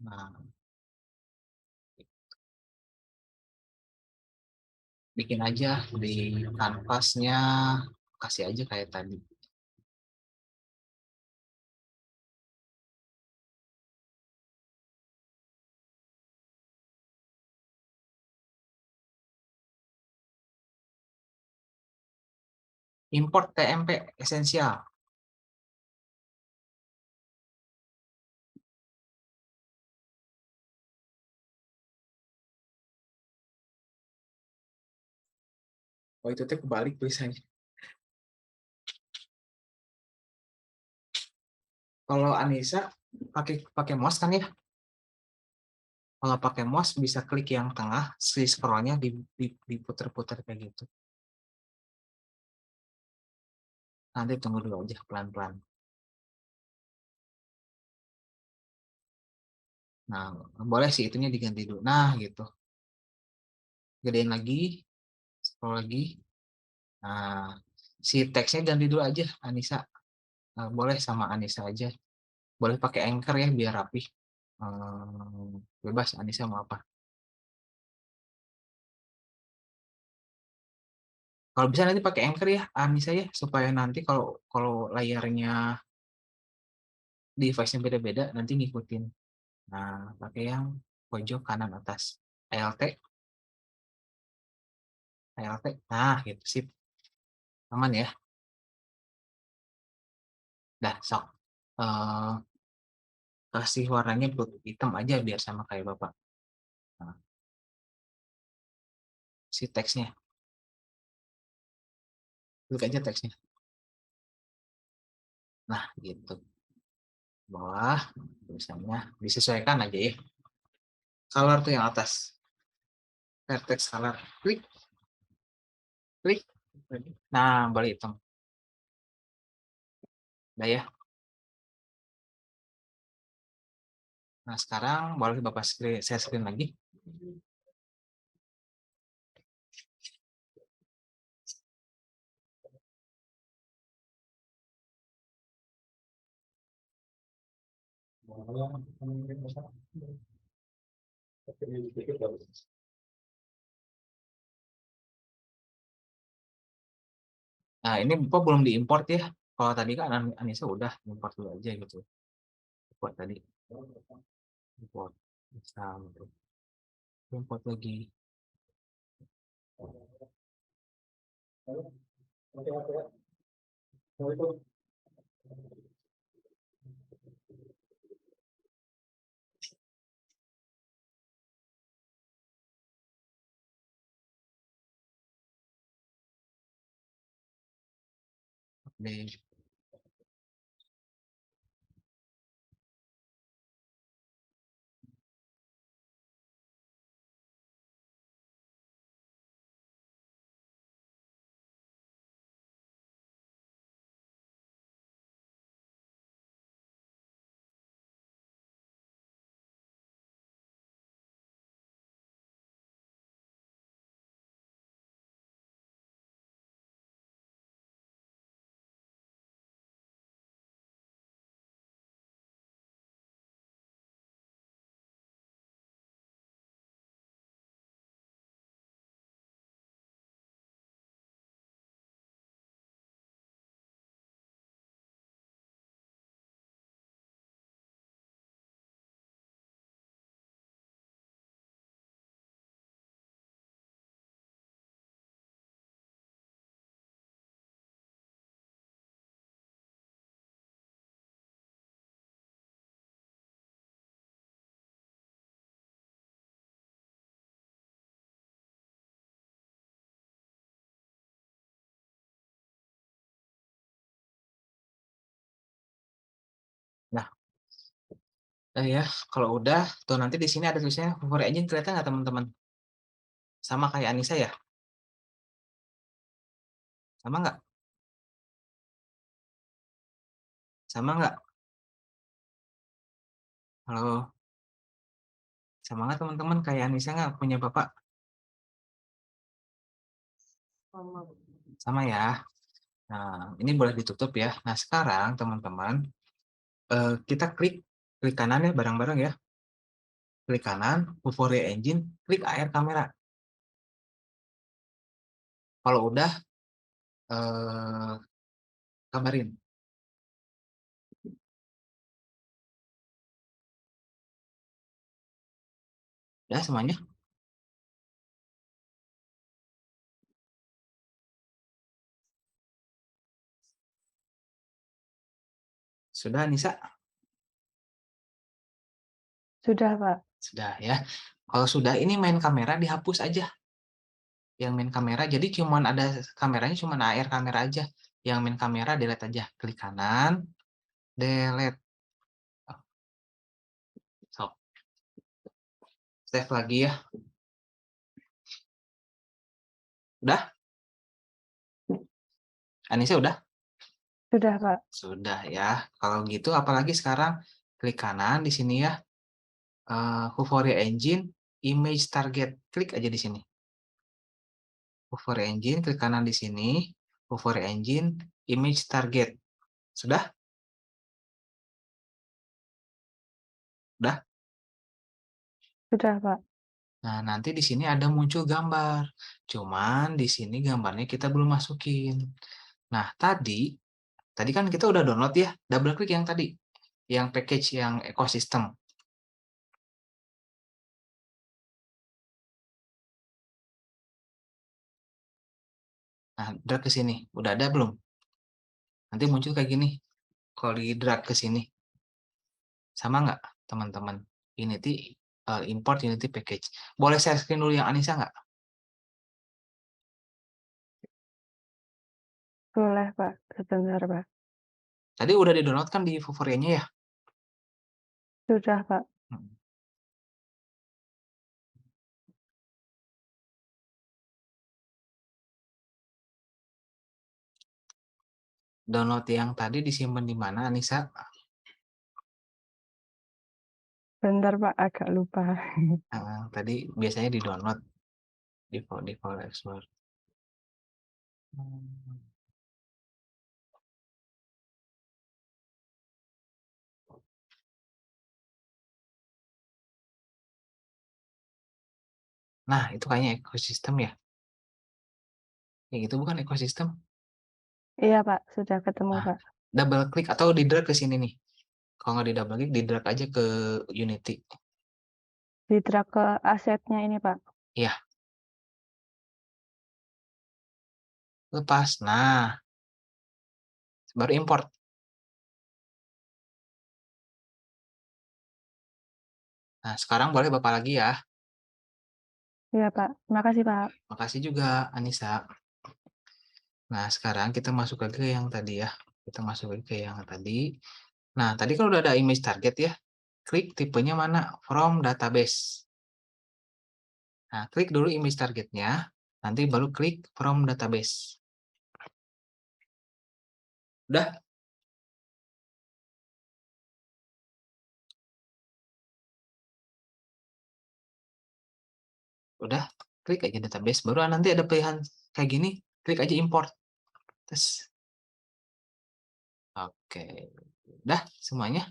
Nah, bikin aja di kanvasnya, kasih aja kayak tadi. Import TMP esensial. Oh, itu tuh kebalik tulisannya. Kalau Anissa pakai mouse kan ya? Kalau pakai mouse bisa klik yang tengah, si scrollnya diputer-puter kayak gitu. Nanti tunggu dulu aja pelan-pelan. Nah, boleh sih itunya diganti dulu. Nah, gitu. Gedein lagi, scroll lagi. Nah, si teksnya ganti dulu aja, Anissa. Boleh sama Anissa aja. Boleh pakai Anchor ya, biar rapi. Bebas, Anissa mau apa. Kalau bisa nanti pakai Anchor ya, Anissa ya, supaya nanti kalau layarnya device-nya beda-beda, nanti ngikutin. Nah, pakai yang pojok kanan atas. ALT, ALT. Nah, gitu sip. Aman ya. Dah, sok. Kasih warnanya hitam aja biar sama kayak Bapak. Nah, si teksnya. Klik aja teksnya. Nah, gitu. Bawah, tulisannya disesuaikan aja ya. Color tuh yang atas. Vertex color. Klik. Klik. Nah, boleh hitam. Udah ya. Nah, sekarang boleh Bapak share screen lagi. Nah, ini Bapak belum diimport ya. Kalau tadi kan Anissa udah import dulu aja gitu. Import tadi. Import. Import lagi. Update. Nah, ya, kalau udah, tuh nanti di sini ada tulisannya Favorit Engine, kelihatan nggak teman-teman? Sama kayak Anissa ya? Sama nggak? Sama nggak? Halo, sama nggak teman-teman? Kayak Anissa nggak punya Bapak? Sama ya. Nah, ini boleh ditutup ya. Nah, sekarang teman-teman, kita klik kanan ya, bareng-bareng ya. Klik kanan, Favorit Engine, klik AR kamera. Kalau udah, kabarin. Ya semuanya? Sudah, Nisa? Sudah, Pak. Sudah ya. Kalau sudah, ini main kamera dihapus aja. Yang main kamera, jadi cuman ada kameranya, cuman AR kamera aja. Yang main kamera delete aja. Klik kanan, delete. So, save lagi ya. Udah? Anissa udah? Sudah, Pak. Sudah ya. Kalau gitu, apalagi sekarang klik kanan di sini ya. Favorit Engine, Image Target. Klik aja di sini. Favorit Engine, klik kanan di sini. Favorit Engine, Image Target. Sudah? Udah? Sudah, Pak. Nah, nanti di sini ada muncul gambar. Cuman di sini gambarnya kita belum masukin. Nah, tadi kan kita udah download ya, double klik yang tadi, yang package yang ekosistem. Nah, drag ke sini. Udah ada belum? Nanti muncul kayak gini. Kalau di drag ke sini. Sama nggak, teman-teman? Unity, import Unity package. Boleh share screen dulu yang Anissa nggak? Boleh, Pak. Sebentar, Pak. Tadi udah di-download kan di Vuforia-nya ya? Sudah, Pak. Hmm. Download yang tadi disimpan di mana, Anissa? Bentar, Pak. Agak lupa. Tadi biasanya di-download di file Explorer. Nah, itu kayaknya ekosistem ya? Yang itu bukan ekosistem. Iya, Pak. Sudah ketemu, Nah, Pak. double klik atau di drag ke sini nih. Kalau nggak di double klik, di drag aja ke Unity. Di-drag ke asetnya ini, Pak. Iya. Lepas. Nah, baru import. Nah, sekarang boleh Bapak lagi ya. Iya, Pak. Makasih, Pak. Makasih juga, Anissa. Nah, sekarang kita masuk lagi ke yang tadi ya. Kita masuk lagi ke yang tadi. Nah, tadi kan udah ada image target ya. Klik tipenya mana? From database. Nah, klik dulu image targetnya. Nanti baru klik from database. Udah? Udah? Klik aja database. Baru nanti ada pilihan kayak gini. Klik aja import. Terus. Oke. Udah semuanya?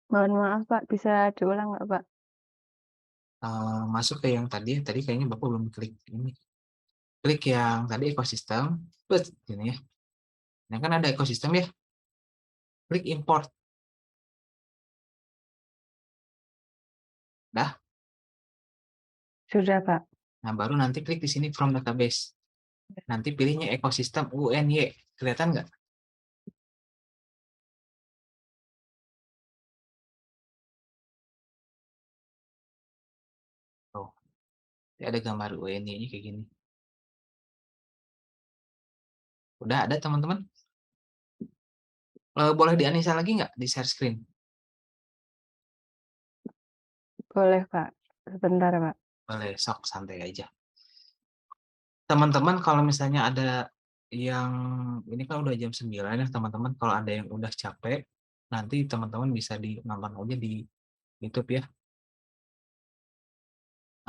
Mohon maaf, Pak. Bisa diulang nggak, Pak? Masuk ke yang tadi. Tadi kayaknya Bapak belum klik ini. Klik yang tadi ekosistem. Ini ya. Nah, kan ada ekosistem ya. Klik import. Dah. Sudah, Pak. Nah, baru nanti klik di sini from database. Nanti pilihnya ekosistem UNY. Kelihatan nggak? Oh, ada gambar UNY-nya kayak gini. Udah ada teman-teman? Boleh di Anissa lagi nggak di share screen? Boleh, Pak. Sebentar, Pak. Boleh, sok santai aja. Teman-teman kalau misalnya ada yang ini kan udah jam 9 ya teman-teman, kalau ada yang udah capek nanti teman-teman bisa nonton aja di YouTube ya.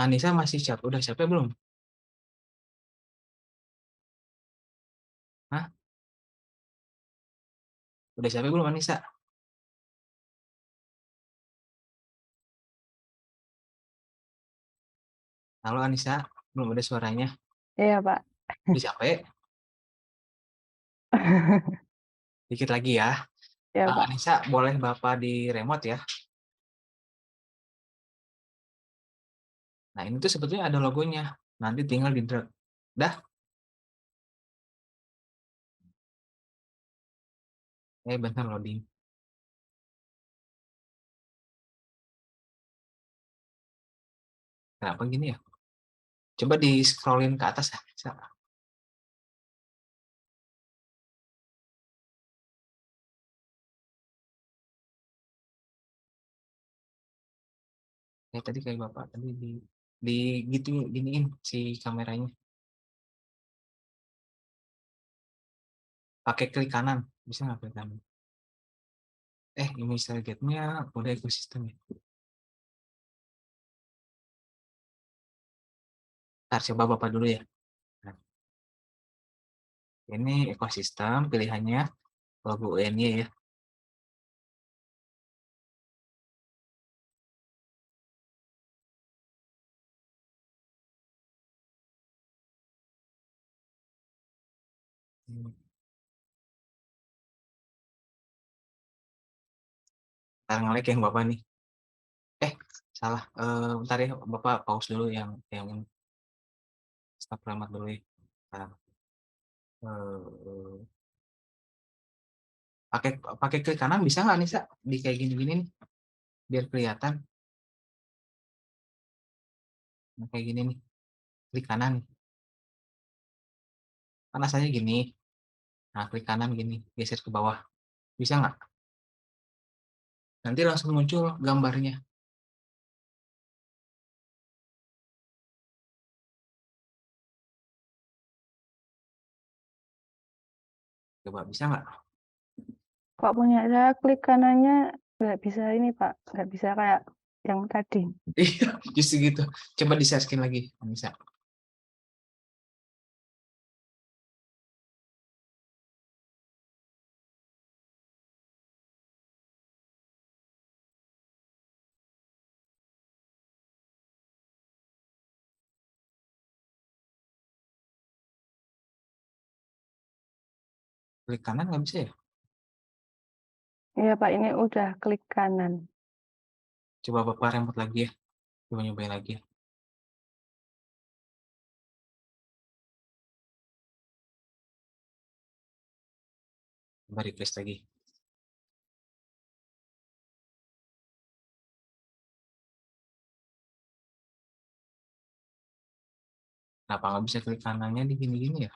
Anissa masih capek, udah capek belum? Hah? Udah capek belum Anissa? Halo Anissa, belum ada suaranya. Iya, Pak. Udah capek? Dikit lagi ya. Iya, Pak. Anissa, boleh Bapak di remote ya. Nah, ini tuh sebetulnya ada logonya. Nanti tinggal di drag. Dah? Bentar loading. Kenapa gini ya? Coba di scrollin ke atas ya. Bisa. Tadi kayak Bapak tadi di gitu giniin si kameranya. Pakai klik kanan. Bisa nggak klik kanan? Image targetnya udah ekosistem ya. Ntar coba Bapak dulu ya. Ini ekosistem pilihannya logo UNY ya. Ntar ngelek yang Bapak nih. Salah. Bentar ya, Bapak pause dulu yang stop remote dulu ya. Bentar. Eh, pakai pakai klik kanan bisa nggak nih, Sa? Di kayak gini-gini nih, biar kelihatan. Nah, kayak gini nih, klik kanan. Kan asalnya gini. Nah, klik kanan gini, geser ke bawah. Bisa nggak? Nanti langsung muncul gambarnya. Coba bisa nggak? Kok punya saya klik kanannya nggak bisa ini Pak, nggak bisa kayak yang tadi. Iya, justru gitu. Coba di-share lagi, bisa. Klik kanan nggak bisa ya? Iya Pak, ini udah klik kanan. Coba Bapak remote lagi ya. Coba nyobain lagi ya. Coba refresh lagi. Kenapa nggak bisa klik kanannya di gini-gini ya?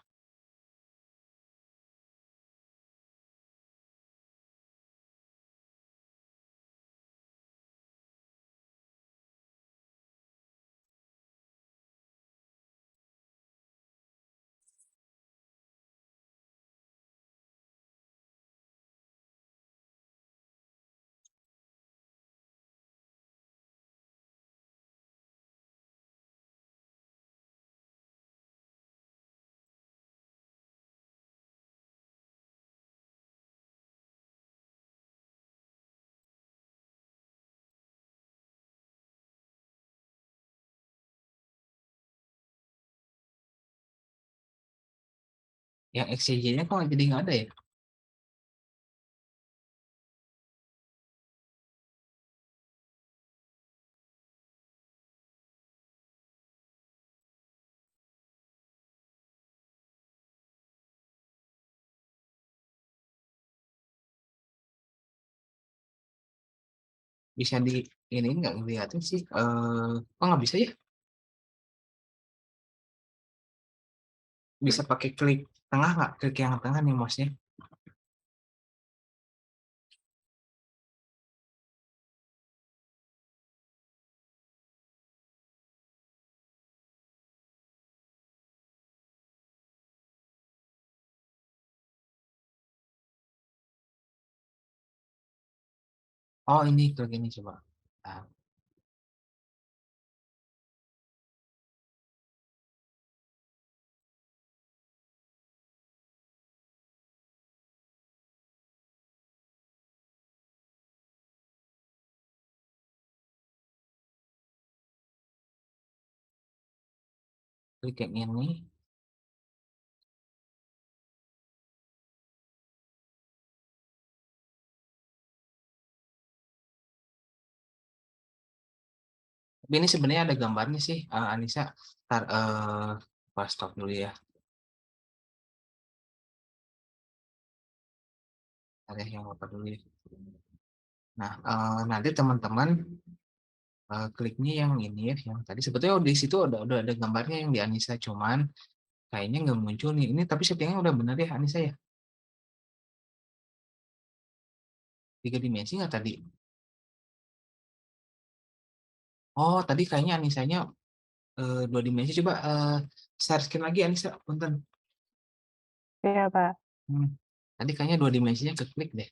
Yang XCJ-nya kok jadi nggak ada ya? Bisa di ini nggak ngeliatin sih? Kok nggak bisa ya? Bisa pakai klik tengah nggak? Klik yang tengah nih mouse-nya. Oh ini klik ini coba. Nah, klik yang ini. Tapi ini sebenarnya ada gambarnya sih, Anissa. Ntar pas stop dulu ya. Ada yang apa dulu ya. Nah, nanti teman-teman kliknya yang ini ya, yang tadi sebetulnya di situ udah ada gambarnya yang di Anissa, cuman kayaknya nggak muncul nih. Ini tapi settingnya udah bener ya Anissa ya? 3 dimensi nggak tadi? Oh, tadi kayaknya Anissanya 2 dimensi. Coba share screen lagi Anissa, punten. Iya Pak. Tadi kayaknya 2 dimensinya keklik deh.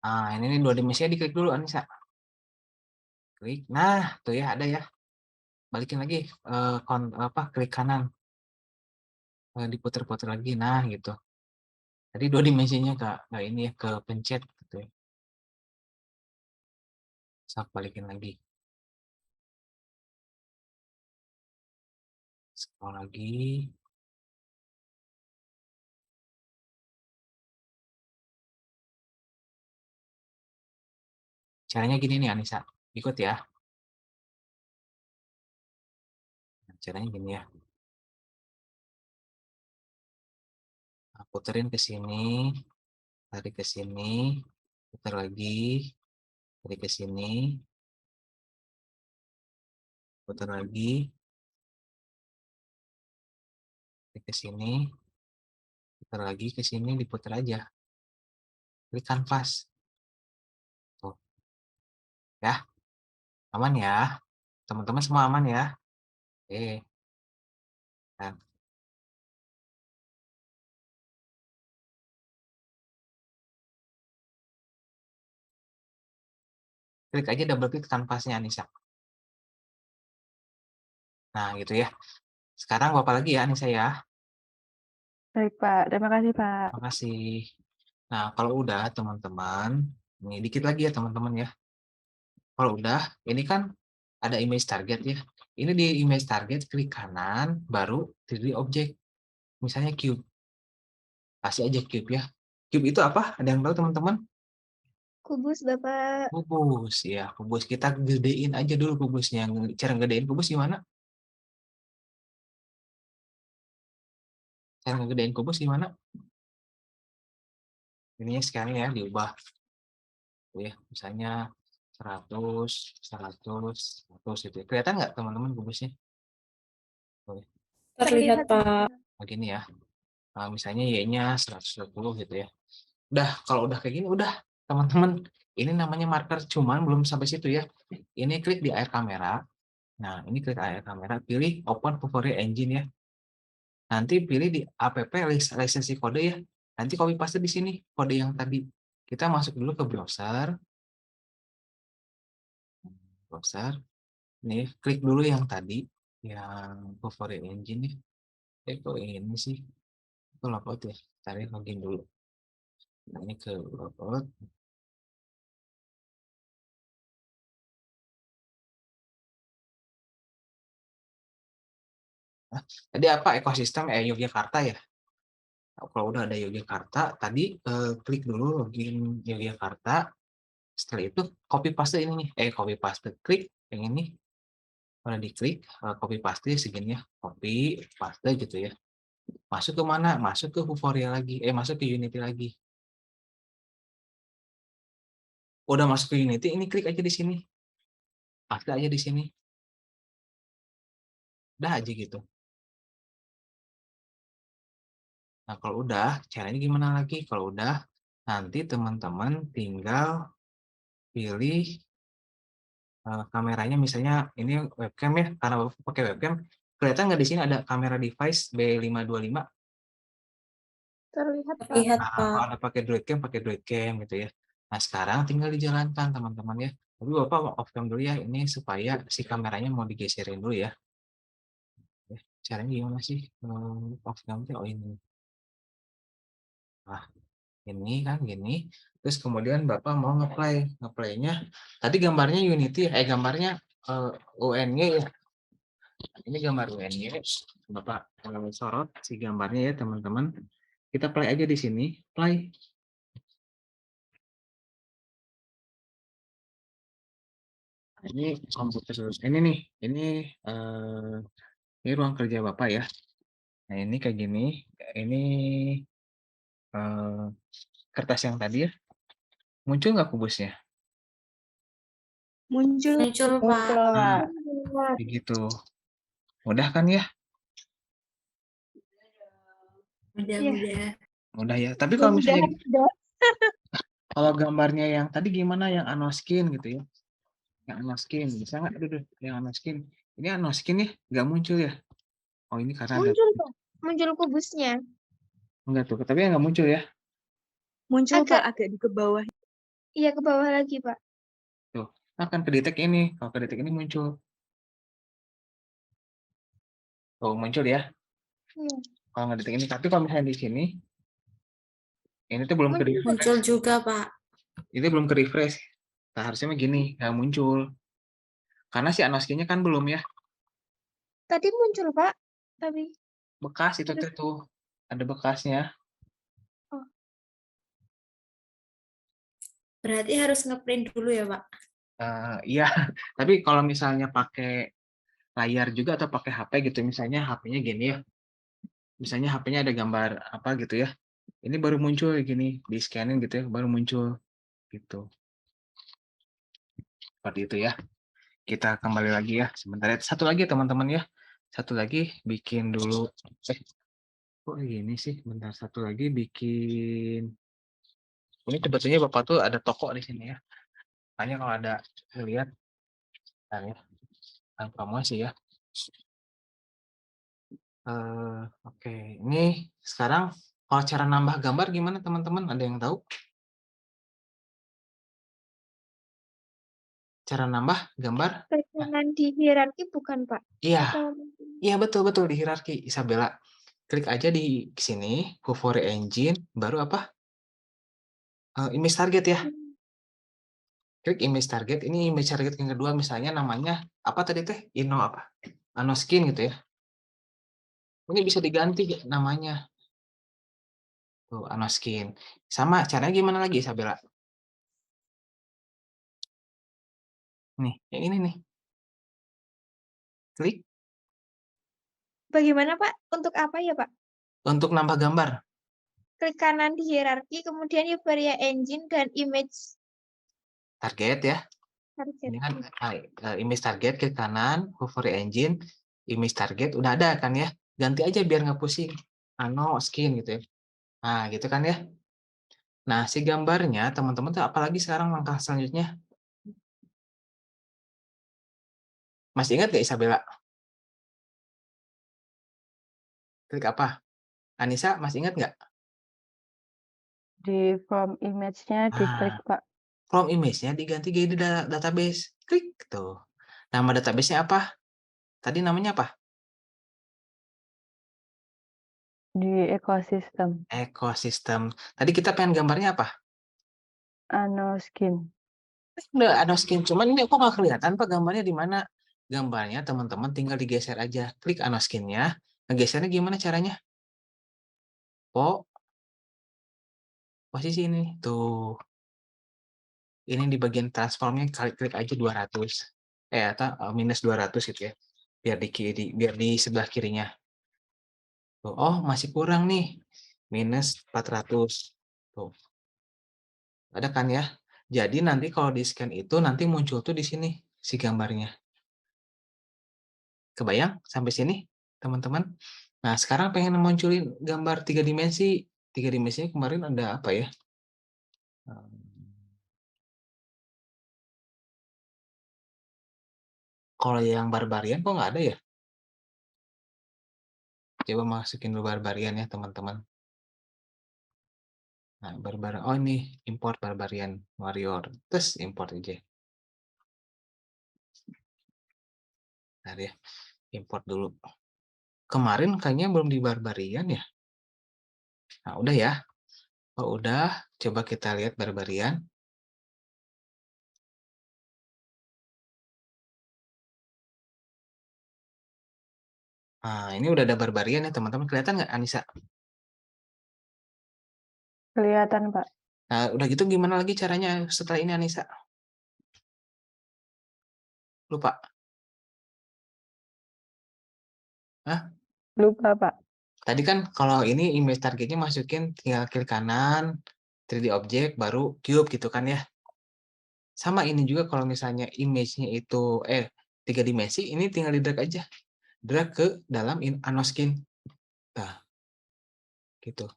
Nah, ini nih 2 dimensinya diklik dulu Anissa. Klik. Nah, tuh ya ada ya. Balikin lagi klik kanan. Diputer-puter lagi. Nah, gitu. Tadi 2 dimensinya Kak ini ya kepencet gitu ya. Balikin lagi. Scroll lagi. Caranya gini nih Anissa. Ikut ya. Caranya gini ya. Nah, puterin ke sini, tarik ke sini, putar lagi, tarik ke sini, putar lagi, tarik ke sini, putar lagi ke sini, diputar aja. Klik kanvas. Tuh. Ya. Aman ya. Teman-teman semua aman ya. Oke. Nah, klik aja double klik kanvasnya Anissa. Nah, gitu ya. Sekarang Bapak lagi ya Anissa ya. Baik, Pak. Terima kasih, Pak. Terima kasih. Nah, kalau udah teman-teman, ini dikit lagi ya teman-teman ya. Kalau udah, ini kan ada image target ya. Ini di image target klik kanan, baru 3D object. Misalnya cube. Kasih aja cube ya. Cube itu apa? Ada yang tahu teman-teman? Kubus, Bapak. Kubus ya, kubus. Kita gedein aja dulu kubusnya. Cara gedein kubus gimana? Cara ngegedein kubus gimana? Ininya sekarang ya diubah. Ya, misalnya 100, 100, 100 gitu ya. Kelihatan nggak teman-teman kubusnya? Terlihat, Pak. Begini ya. Nah, misalnya Y-nya 120 gitu ya. Udah, kalau udah kayak gini, udah teman-teman. Ini namanya marker, cuman belum sampai situ ya. Ini klik di air kamera. Nah, ini klik air kamera, pilih Open Favourite Engine ya. Nanti pilih di app lisensi kode ya. Nanti copy paste di sini kode yang tadi. Kita masuk dulu ke browser. Browser. Nih, klik dulu yang tadi, yang Favourite Engine ya. Kok ini sih? Itu logout ya. Cari login dulu. Nah, ini ke logout. Tadi apa ekosistem Yogyakarta ya? Nah, kalau udah ada Yogyakarta, tadi klik dulu login Yogyakarta. Setelah itu copy paste ini nih, copy paste klik yang ini. Udah diklik copy paste segini ya, copy paste gitu ya. Masuk ke mana? Masuk ke Vuforia lagi, masuk ke Unity lagi. Udah masuk ke Unity, ini klik aja di sini. Paste aja di sini. Udah aja gitu. Nah, kalau udah, caranya gimana lagi? Kalau udah, nanti teman-teman tinggal pilih kameranya, misalnya ini webcam ya, karena Bapak pakai webcam, kelihatan nggak di sini ada kamera device B525? Terlihat, Pak. Terlihat, Nah, Pak. kalau ada pakai droid cam gitu ya. Nah, sekarang tinggal dijalankan teman-teman ya. Tapi Bapak off cam dulu ya, ini supaya si kameranya mau digeserin dulu ya. Caranya gimana sih? Off cam oh ini. Nah, ini kan gini. Terus kemudian Bapak mau ngeplaynya. Tadi gambarnya Unity, gambarnya UNY ya. Ini gambar UNY. Bapak sorot si gambarnya ya teman-teman. Kita play aja di sini. Play. Ini komputer ini nih. Ini ruang kerja Bapak ya. Nah, ini kayak gini. Ini kertas yang tadi ya. Muncul nggak kubusnya? Muncul. Muncul, Pak. Nah, begitu. Mudah kan ya? Mudah-mudah. Mudah ya. Tapi kalau misalnya kalau gambarnya yang tadi gimana yang anoskin gitu ya? Yang anoskin bisa nggak? Aduh, yang anoskin. Ini anoskin ya? Nggak muncul ya? Oh ini karena ada. Muncul, Pak. Muncul kubusnya. Enggak tuh, tapi nggak muncul ya? Muncul, Agak. Pak, agak di ke bawah. Iya, ke bawah lagi, Pak. Tuh, akan kedetek ini. Kalau kedetek ini muncul. Tuh, muncul ya. Iya. Kalau ngedetek ini. Tapi kalau misalnya di sini, ini tuh belum ke Muncul, Pak. Muncul juga, Pak. Itu belum ke refresh. Nah, harusnya begini, nggak muncul. Karena si anoskinnya kan belum ya. Tadi muncul, Pak. Tapi Bekas itu terus tuh. Ada bekasnya. oh, Berarti harus ngeprint dulu ya, Pak? Iya, tapi kalau misalnya pakai layar juga atau pakai HP gitu, misalnya HP-nya gini ya. Misalnya HP-nya ada gambar apa gitu ya. Ini baru muncul gini, di scanning gitu ya, baru muncul gitu. Seperti itu ya. Kita kembali lagi ya. Sebentar ya. Satu lagi teman-teman ya. Satu lagi bikin dulu. Kok gini sih? Bentar, satu lagi bikin. Ini sebetulnya Bapak tuh ada toko di sini ya. Makanya kalau ada lihat, bentar ya. Promosi ya. Oke, ini sekarang kalau cara nambah gambar gimana teman-teman? Ada yang tahu? Cara nambah gambar? klik Nah, kanan di hierarki bukan, Pak? iya, Atau iya betul-betul di hierarki, Isabella. Klik aja di sini, Favori Engine, baru apa? Image target ya. Klik image target. Ini image target yang kedua, misalnya namanya apa tadi teh? Apa? Anoskin gitu ya. Ini bisa diganti namanya. Tuh, Anoskin. Sama caranya gimana lagi, Isabella? Nih, yang ini nih. Klik bagaimana, Pak? Untuk apa ya, Pak? untuk nambah gambar. Klik kanan di hierarki, kemudian Uvaria Engine dan image Target ya. target. Ini kan image target ke kanan, Favori Engine, image target udah ada kan ya. Ganti aja biar nggak pusing. Skin gitu ya. Nah, gitu kan ya. Nah, si gambarnya teman-teman tuh apalagi sekarang langkah selanjutnya? Masih ingat nggak Isabella? Klik apa? Anissa masih ingat nggak? Di from image-nya diklik, Nah, Pak. from image-nya diganti jadi database. Klik tuh. Nama database-nya apa? Tadi namanya apa? Di ekosistem. Ekosistem. Tadi kita pengen gambarnya apa? Anoskin. Udah ada skin, cuman ini kok nggak kelihatan Pak gambarnya di mana? Gambarnya teman-teman tinggal digeser aja. Klik anoskinnya. Ngegesernya gimana caranya? Posisi ini. Tuh. Ini di bagian transformnya klik aja 200. Atau minus 200 gitu ya. Biar di kiri, biar di sebelah kirinya. Tuh. Oh, masih kurang nih. Minus 400. Tuh. Ada kan ya? Jadi nanti kalau di scan itu nanti muncul tuh di sini si gambarnya. Kebayang sampai sini, teman-teman? Nah, sekarang pengen munculin gambar 3 dimensi. 3 dimensinya kemarin ada apa ya? Kalau yang barbarian kok nggak ada ya? Coba masukin dulu barbarian ya, teman-teman. Nah, barbarian. Oh, ini import barbarian warrior. Terus import aja. Nah, ya. Import dulu. Kemarin kayaknya belum di barbarian ya. Nah, udah ya. Oh, udah. Coba kita lihat barbarian. Nah, ini udah ada barbarian ya, teman-teman. Kelihatan nggak, Anissa? Kelihatan, Pak. Nah, udah gitu gimana lagi caranya setelah ini, Anissa? Lupa? Hah? Lupa, Pak. Tadi kan kalau ini image targetnya masukin tinggal klik kanan, 3D object, baru cube gitu kan ya. Sama ini juga kalau misalnya image-nya itu 3 dimensi, ini tinggal di drag aja. Drag ke dalam Anoskin. Nah, gitu.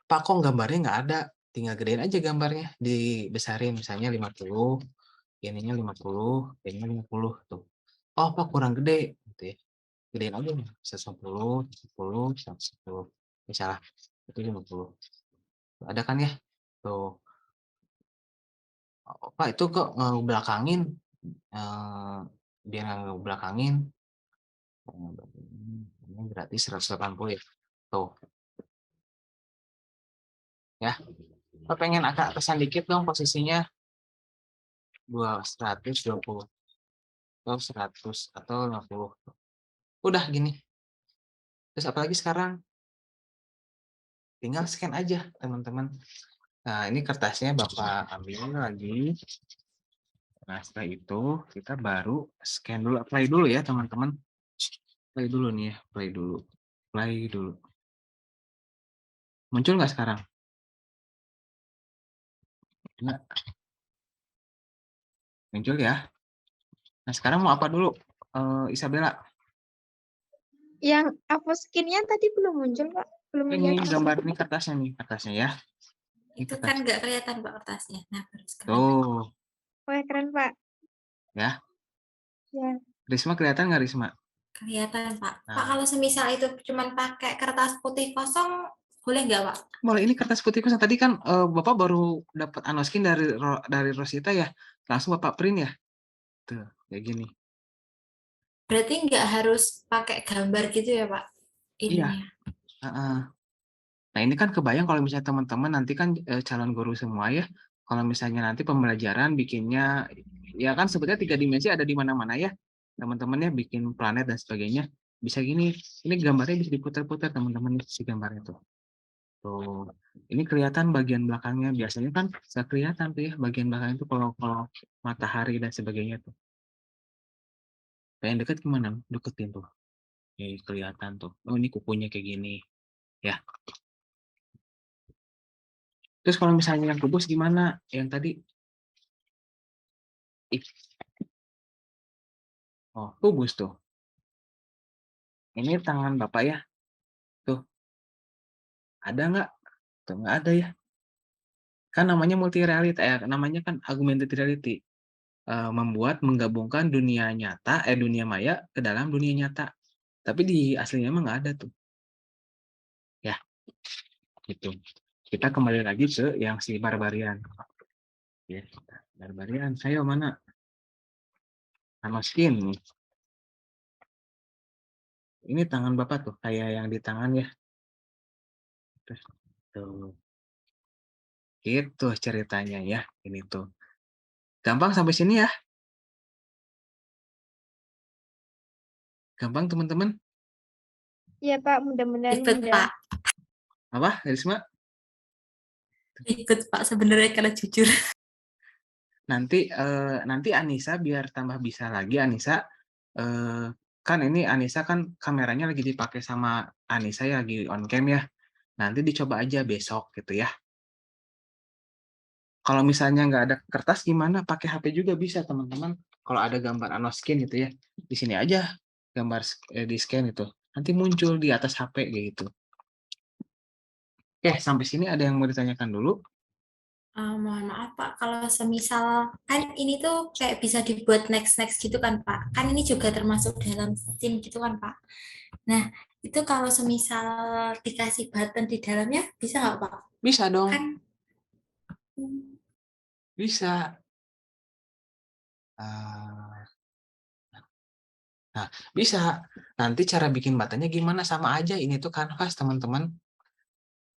Pak, kok gambarnya nggak ada? Tinggal gedein aja gambarnya. Dibesarin misalnya 50, ininya 50, ininya 50. Tuh. Oh, Pak kurang gede. Gitu ya. Gedein aja nih. 110, 10, 110. Misalnya, itu 50. Ada kan ya? Tuh. Pak itu kok ngebelakangin, biar nggak ngebelakangin. Ini berarti 180 ya. Tuh. Ya. Pak pengen agak kesan dikit dong posisinya. 120 atau 100 atau 50. Udah gini. Terus apalagi sekarang? Tinggal scan aja, teman-teman. Nah, ini kertasnya Bapak ambil lagi. Nah, setelah itu kita baru scan dulu, apply dulu ya, teman-teman. Play dulu nih ya, play dulu. Play dulu. Muncul nggak sekarang? Nggak. Muncul ya. Nah, sekarang mau apa dulu, Isabella? Yang hapus skin-nya tadi belum muncul, Pak. Belum Ini lihat. gambar nih kertasnya ya. Ini Itu kertas. kan nggak kelihatan Pak kertasnya. Nah, baru sekarang. Tuh, Wah, keren, Pak. ya. Ya. Risma kelihatan nggak Risma? Kelihatan Pak. Pak, Nah, kalau semisal itu cuman pakai kertas putih kosong, boleh nggak Pak? boleh, ini kertas putih kosong. Tadi kan Bapak baru dapat anoskin dari Rosita ya. Langsung Bapak print ya. Tuh, kayak gini. Berarti nggak harus pakai gambar gitu ya Pak? Iya. Ininya. Nah, ini kan kebayang kalau misalnya teman-teman nanti kan calon guru semua ya. Kalau misalnya nanti pembelajaran bikinnya, ya kan sebetulnya 3 dimensi ada di mana-mana ya. Teman-teman ya bikin planet dan sebagainya. Bisa gini, ini gambarnya bisa diputar-putar teman-teman si gambarnya tuh. Tuh, ini kelihatan bagian belakangnya. Biasanya kan bisa kelihatan tuh ya bagian belakang itu kalau matahari dan sebagainya tuh. Pengen deket gimana? Deketin tuh. Kelihatan tuh. Oh, ini kukunya kayak gini. Ya. Terus kalau misalnya yang kubus gimana? Yang tadi? Oh, kubus tuh. Ini tangan Bapak ya. Tuh. Ada nggak? Tuh, nggak ada ya. Kan namanya multi reality, namanya kan augmented reality. Menggabungkan dunia nyata, dunia maya ke dalam dunia nyata. Tapi di aslinya emang nggak ada tuh. Ya, gitu. Kita kembali lagi ke yang si Barbarian. Ya, Barbarian, saya mana? Sama skin nih. Ini tangan Bapak tuh, kayak yang di tangan ya. Tuh. Gitu ceritanya ya, ini tuh. Gampang sampai sini ya? Gampang teman-teman? Iya, Pak. Mudah-mudahan Ikut mudah. Pak. Apa, Risma? Ikut Pak sebenarnya kalau jujur. Nanti Anissa biar tambah bisa lagi Anissa, kan ini Anissa kan kameranya lagi dipakai sama Anissa ya, lagi on cam ya. Nanti dicoba aja besok gitu ya. Kalau misalnya nggak ada kertas gimana? Pakai HP juga bisa teman-teman. Kalau ada gambar anoskin gitu ya, di sini aja gambar di scan itu. Nanti muncul di atas HP gitu. Oke, sampai sini ada yang mau ditanyakan dulu? Mohon maaf Pak, kalau semisal kan ini tuh kayak bisa dibuat next gitu kan Pak. Kan ini juga termasuk dalam scene gitu kan Pak. Nah, itu kalau semisal dikasih button di dalamnya bisa nggak Pak? Bisa dong. Kan Bisa. Nah, bisa. Nanti cara bikin buttonnya gimana? Sama aja. Ini tuh kanvas, teman-teman.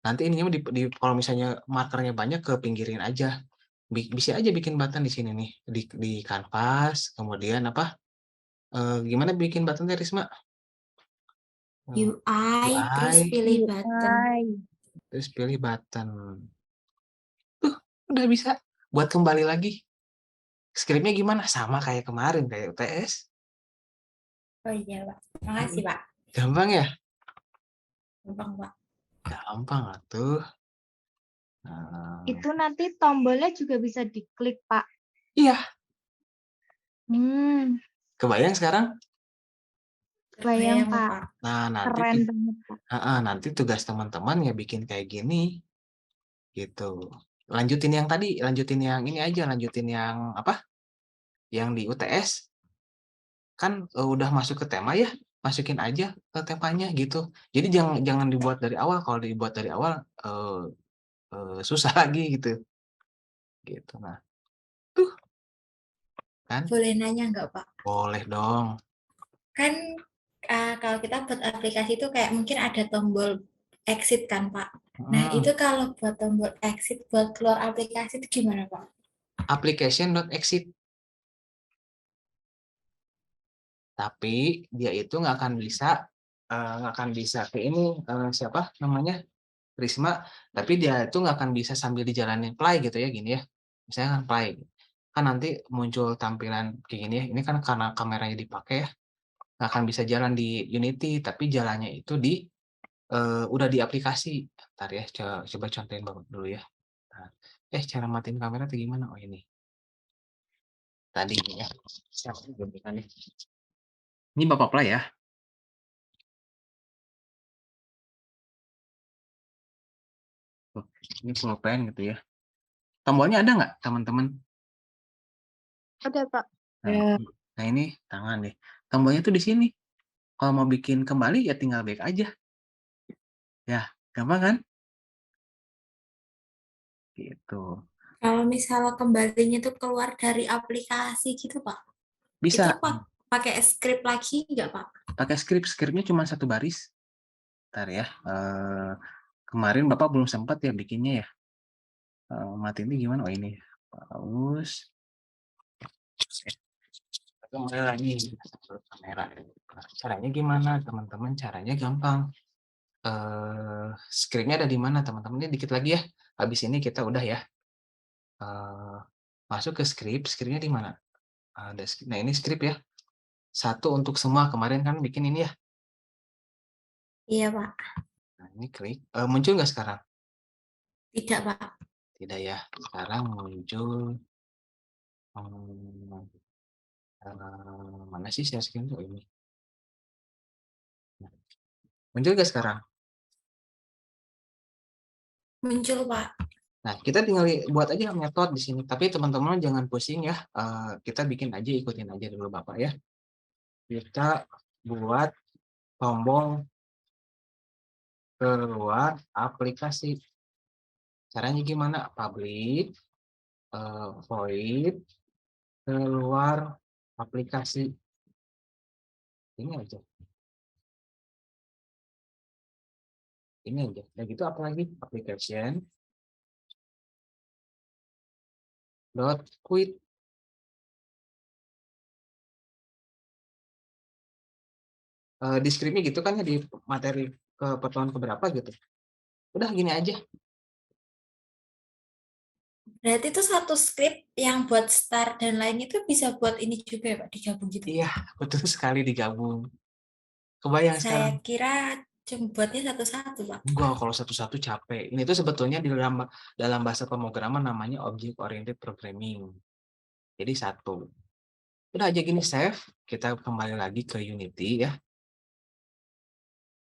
Nanti ininya kalau misalnya markernya banyak, ke pinggirin aja. Bisa aja bikin button di sini nih. Di kanvas. Kemudian apa? Gimana bikin buttonnya, Risma? UI, terus pilih button. Terus pilih button. Udah bisa. Buat kembali lagi. Skripnya gimana? Sama kayak kemarin, kayak UTS. Oh iya Pak, makasih Pak. Gampang ya? Gampang Pak. Gampang tuh. Itu nanti tombolnya juga bisa diklik, Pak. Iya. Kebayang sekarang? Kebayang, Pak. Nah, Keren banget, Pak. nanti tugas teman-teman ya bikin kayak gini. Gitu. Lanjutin yang tadi, lanjutin yang ini aja, lanjutin yang apa? Yang di UTS. Kan udah masuk ke tema ya, masukin aja ke temanya gitu. Jadi jangan dibuat dari awal. Kalau dibuat dari awal susah lagi gitu. Gitu. Nah, tuh Kan? Boleh nanya nggak, Pak? Boleh dong. Kan kalau kita buat aplikasi itu kayak mungkin ada tombol exit kan, Pak. Nah, Hmm. itu kalau buat tombol exit buat keluar aplikasi itu gimana, Pak? Application.exit. Tapi dia itu nggak akan bisa ke ini siapa namanya Risma, tapi dia itu nggak akan bisa sambil dijalanin play gitu ya gini ya. Misalnya kan play, kan nanti muncul tampilan kayak gini ya. Ini kan karena kameranya dipakai ya, nggak akan bisa jalan di Unity, tapi jalannya itu udah di aplikasi. Ntar ya, coba contohin Bapak dulu ya. Nah, cara matiin kamera tuh gimana? Oh ini. Tadi ya. Siapa nih? Ini Bapak play ya. Ini pulpen gitu ya. Tombolnya ada nggak, teman-teman? Ada, Pak. Nah, ini tangan deh. Tombolnya tuh di sini. Kalau mau bikin kembali ya tinggal back aja. Ya, gampang kan? Gitu. Kalau misalnya kembalinya itu keluar dari aplikasi gitu, Pak. Itu Bisa pakai script lagi nggak, Pak? pakai skripnya cuma 1 baris. Ntar ya. Kemarin Bapak belum sempat ya bikinnya ya. Mati ini gimana? Oh ini. Paus. Mulai lagi kamera. Caranya gimana, teman-teman? Caranya gampang. Skripnya ada di mana, teman-teman? Ini dikit lagi ya. Habis ini kita udah ya. Masuk ke skripnya di mana? Ada skrip. Nah, ini skrip ya. 1 untuk semua. Kemarin kan bikin ini ya. Iya, Pak. Nah, ini klik. Muncul nggak sekarang? Tidak, Pak. Tidak ya. Sekarang muncul. Mana sih share screen tuh ini? Muncul nggak sekarang? Muncul, Pak. Nah, kita tinggal buat aja metode di sini. Tapi teman-teman jangan pusing ya. Kita bikin aja, ikutin aja dulu Bapak ya. Kita buat tombol keluar aplikasi. Caranya gimana? Public void keluar aplikasi. Ini aja. Ini aja. Nah, gitu apalagi application dot quit. Di skripnya gitu kan ya, di materi ke pertemuan keberapa gitu. Udah gini aja. Berarti itu satu script yang buat start dan lain itu bisa buat ini juga ya, Pak, digabung gitu. Iya, betul sekali digabung. Kebayang sekarang. Saya kira cuma buatnya satu-satu, Pak. Enggak, kalau satu-satu capek. Ini tuh sebetulnya di dalam bahasa pemrograman namanya object oriented programming. Jadi 1. Udah aja gini save, kita kembali lagi ke Unity ya.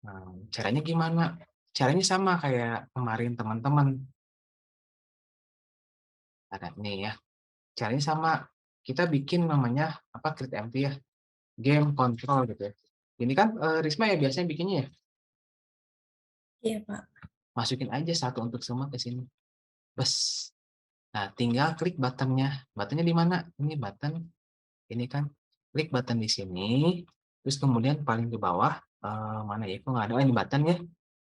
Nah, caranya gimana? Caranya sama kayak kemarin teman-teman. Ada nih ya. Caranya sama. Kita bikin namanya apa? Create empty ya. Game control gitu ya. Ini kan Risma ya biasanya bikinnya ya. Iya, Pak. Masukin aja 1 untuk semua ke sini. Bes. Nah, tinggal klik buttonnya. Buttonnya di mana? Ini button. Ini kan. Klik button di sini. Terus kemudian paling ke bawah. Mana ya? Kok nggak ada? Ini button ya.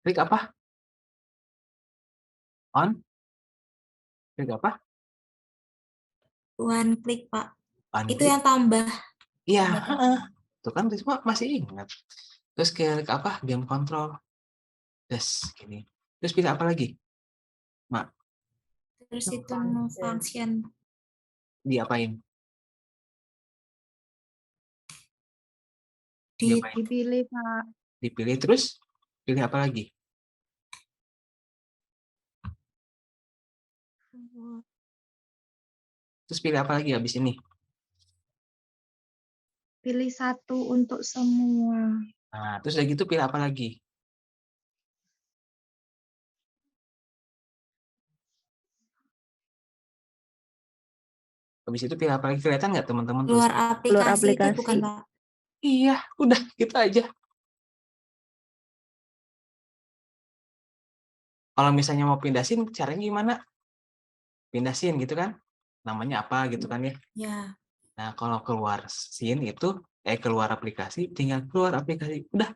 Klik apa? On. Klik apa? One click, Pak. On Itu klik. yang tambah. Iya. Tuh kan Risma masih ingat. Terus klik apa? Game control. Terus gini. Terus pilih apa lagi? Mak, Terus itu no function. diapain? Diapain? Dipilih, Pak. Dipilih terus pilih apa lagi? Terus pilih apa lagi habis ini? Pilih 1 untuk semua. Nah, terus udah gitu pilih apa lagi? Habis itu pilih apa lagi? Kelihatan nggak teman-teman? Keluar Keluar aplikasi itu aplikasi. bukan, Pak. Iya, udah gitu aja. Kalau misalnya mau pindah scene, caranya gimana? Pindah scene gitu kan? Namanya apa gitu kan ya? Ya. Nah, kalau keluar scene itu, keluar aplikasi, tinggal keluar aplikasi, udah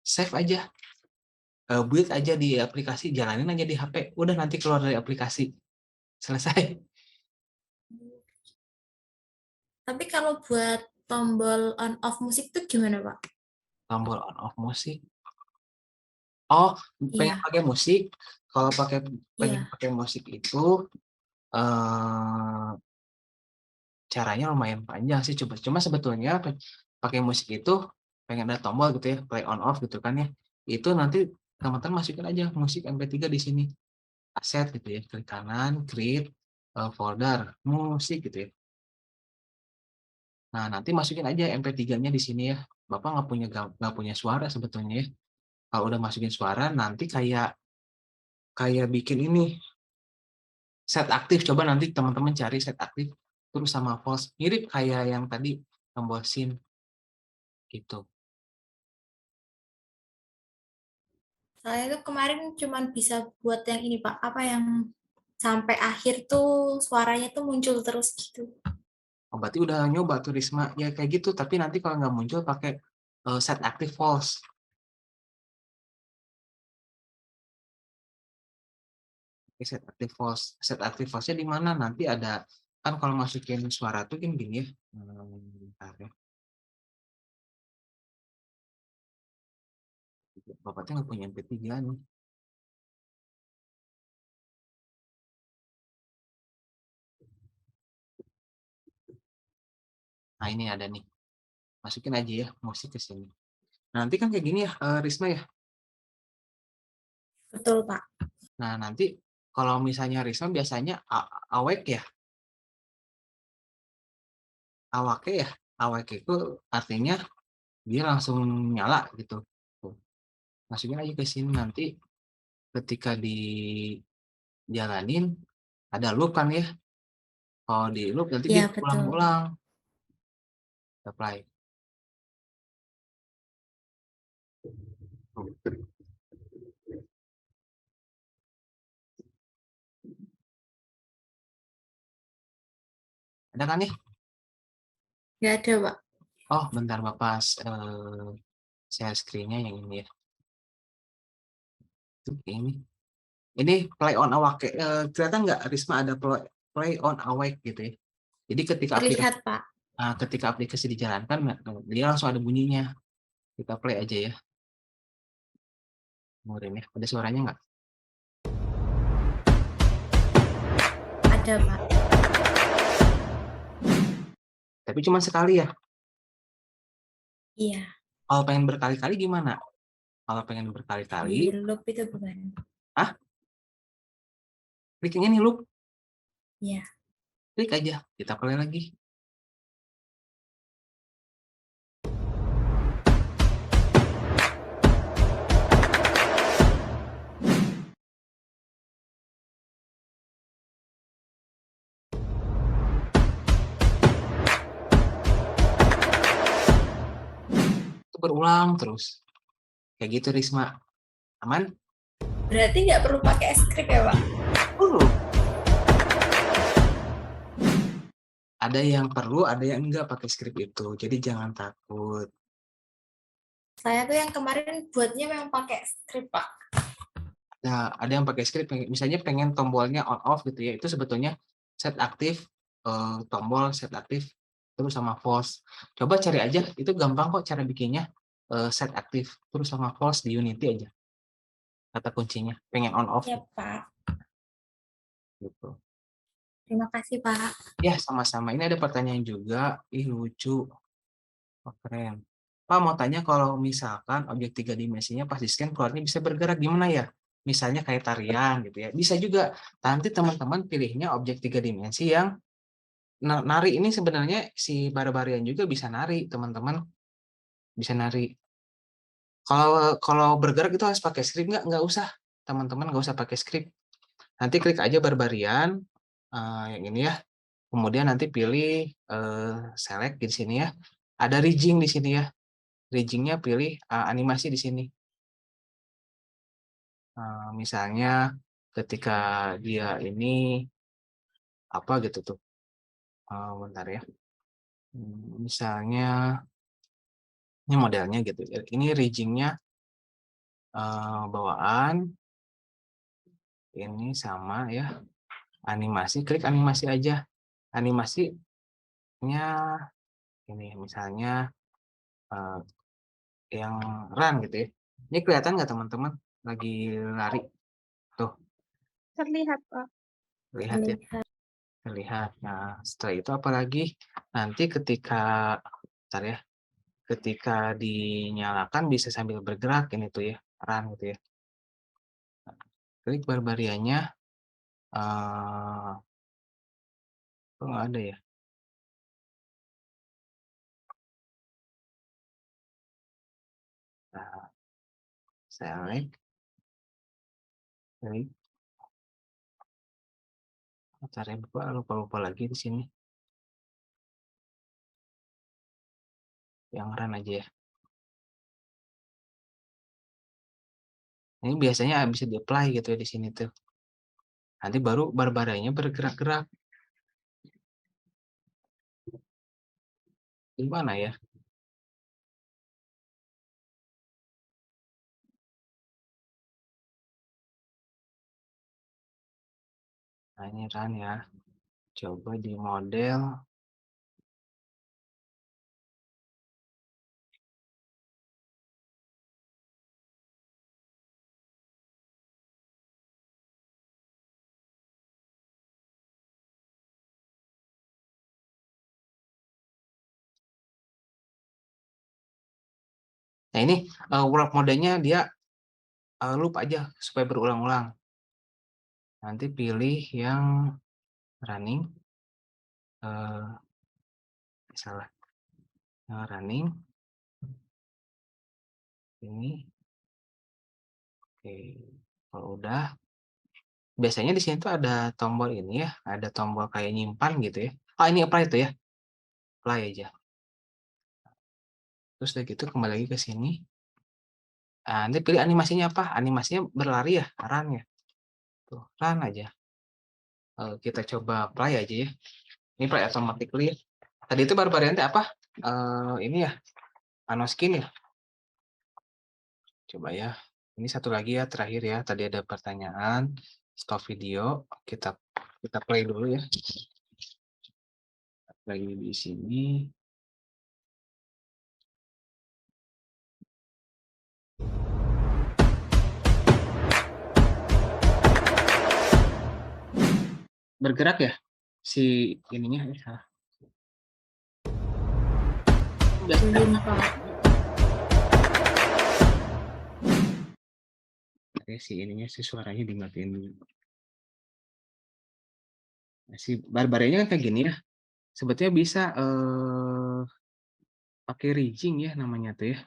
save aja, build aja di aplikasi, jalanin aja di HP, udah nanti keluar dari aplikasi, selesai. Tapi kalau buat tombol on off musik tuh gimana, Pak? Tombol on off musik. Oh, pengen Iya, pakai musik. Kalau pengen iya. pakai musik itu eh caranya lumayan panjang sih. Cuma sebetulnya pakai musik itu pengen ada tombol gitu ya, play on off gitu kan ya. Itu nanti teman-teman masukin aja musik MP3 di sini. Aset gitu ya, klik kanan, create folder musik gitu ya. Nah, nanti masukin aja MP3-nya di sini ya. Bapak nggak punya suara sebetulnya ya. Kalau udah masukin suara, nanti kayak kayak bikin ini set aktif. Coba nanti teman-teman cari set aktif terus sama false. Mirip kayak yang tadi tombol scene gitu. Saya tuh kemarin cuman bisa buat yang ini, Pak. Apa yang sampai akhir tuh suaranya tuh muncul terus gitu. Oh, berarti udah nyoba tuh Risma ya kayak gitu. Tapi nanti kalau nggak muncul pakai set aktif false. Set aktif false. Set aktif false-nya di mana? Nanti ada kan kalau masukin suara tuh kan gini ya. Bentar ya. Bapaknya nggak punya MP3 nih. Nah ini ada nih. Masukin aja ya musik ke sini. Nanti kan kayak gini ya Risma ya. Betul, Pak. Nah nanti kalau misalnya Risma biasanya awake ya. Awake ya. Awake itu artinya dia langsung nyala gitu. Tuh. Masukin aja ke sini nanti ketika dijalanin ada loop kan ya. Kalau di loop nanti dia Ya, betul. ulang-ulang. Apply. Ada kan nih? Nggak ada, Pak. Oh, bentar Bapak share screen-nya yang ini ya. Tuh, ini. Ini play on awake. Kelihatan nggak Risma ada play on awake gitu ya. Jadi Terlihat, Pak. ketika aplikasi dijalankan, dia langsung ada bunyinya. Kita play aja ya. Dengerin ya. Ada suaranya nggak? Ada, Pak. Tapi cuma sekali ya. Iya. Kalau pengen berkali-kali gimana? Kalau pengen Di berkali-kali, loop itu bukan. kliknya nih loop. Iya. Klik aja. Kita play lagi. Itu berulang terus. Kayak gitu Risma. Aman? Berarti nggak perlu pakai script ya, Pak? Ada yang perlu, ada yang enggak pakai script itu. Jadi jangan takut. Saya tuh yang kemarin buatnya memang pakai script, Pak. Nah, ada yang pakai script, misalnya pengen tombolnya on off gitu ya. Itu sebetulnya set aktif, tombol set aktif terus sama false. Coba cari aja, itu gampang kok cara bikinnya. Set aktif terus sama false di Unity aja. Kata kuncinya, pengen on off Ya, Pak. gitu. Terima kasih, Pak. Ya, sama-sama. Ini ada pertanyaan juga. Ih, lucu. Oh, keren. Pak mau tanya kalau misalkan objek 3 dimensinya pas di-scan keluarnya bisa bergerak gimana ya? Misalnya kayak tarian gitu ya. Bisa juga. Nanti teman-teman pilihnya objek 3 dimensi yang nari ini sebenarnya si Barbarian juga bisa nari, teman-teman. Bisa nari. Kalau bergerak itu harus pakai script nggak usah. Teman-teman nggak usah pakai script. Nanti klik aja Barbarian yang ini ya. Kemudian nanti pilih select di sini ya. Ada rigging di sini ya. Rigging-nya pilih animasi di sini. Misalnya ketika dia ini apa gitu tuh. Bentar ya. Misalnya ini modelnya gitu. Ini rigging-nya bawaan. Ini sama ya. Animasi, klik animasi aja. Animasinya ini misalnya yang run gitu ya. Ini kelihatan nggak teman-teman? Lagi lari. Tuh, Terlihat, Pak. lihat ya. Terlihat. Nah, setelah itu apalagi nanti ketika bentar ya. Ketika dinyalakan bisa sambil bergerak ini tuh ya, run gitu ya. Klik barbariannya kok nggak ada ya? Nah, select, klik. Bentar ya, lupa lagi di sini. Yang run aja ya. Ini biasanya bisa di-apply gitu ya di sini tuh. Nanti baru barbariannya bergerak-gerak. Gimana ya? Nah, ini run ya. Coba di model. Nah, ini work modenya dia loop aja supaya berulang-ulang. Nanti pilih yang running. Salah. Yang running. Ini. Oke. Kalau udah. Biasanya di sini tuh ada tombol ini ya. Ada tombol kayak nyimpan gitu ya. Oh, ini apply itu ya. Apply aja. Terus udah gitu kembali lagi ke sini. Nah, nanti pilih animasinya apa? Animasinya berlari ya, run ya. Tuh, run aja. Kita coba play aja ya. Ini play automatically ya. Tadi itu barbarian apa? Ini ya, Anoskin ya. Coba ya. Ini satu lagi ya, terakhir ya. Tadi ada pertanyaan. Stop video. Kita play dulu ya. Play di sini. Bergerak ya si ininya ya. Belum, Pak. Oke, si ininya si suaranya dimatiin dulu. Nah, si barbariannya kan kayak gini ya. Sebetulnya bisa pakai rigging ya namanya tuh ya.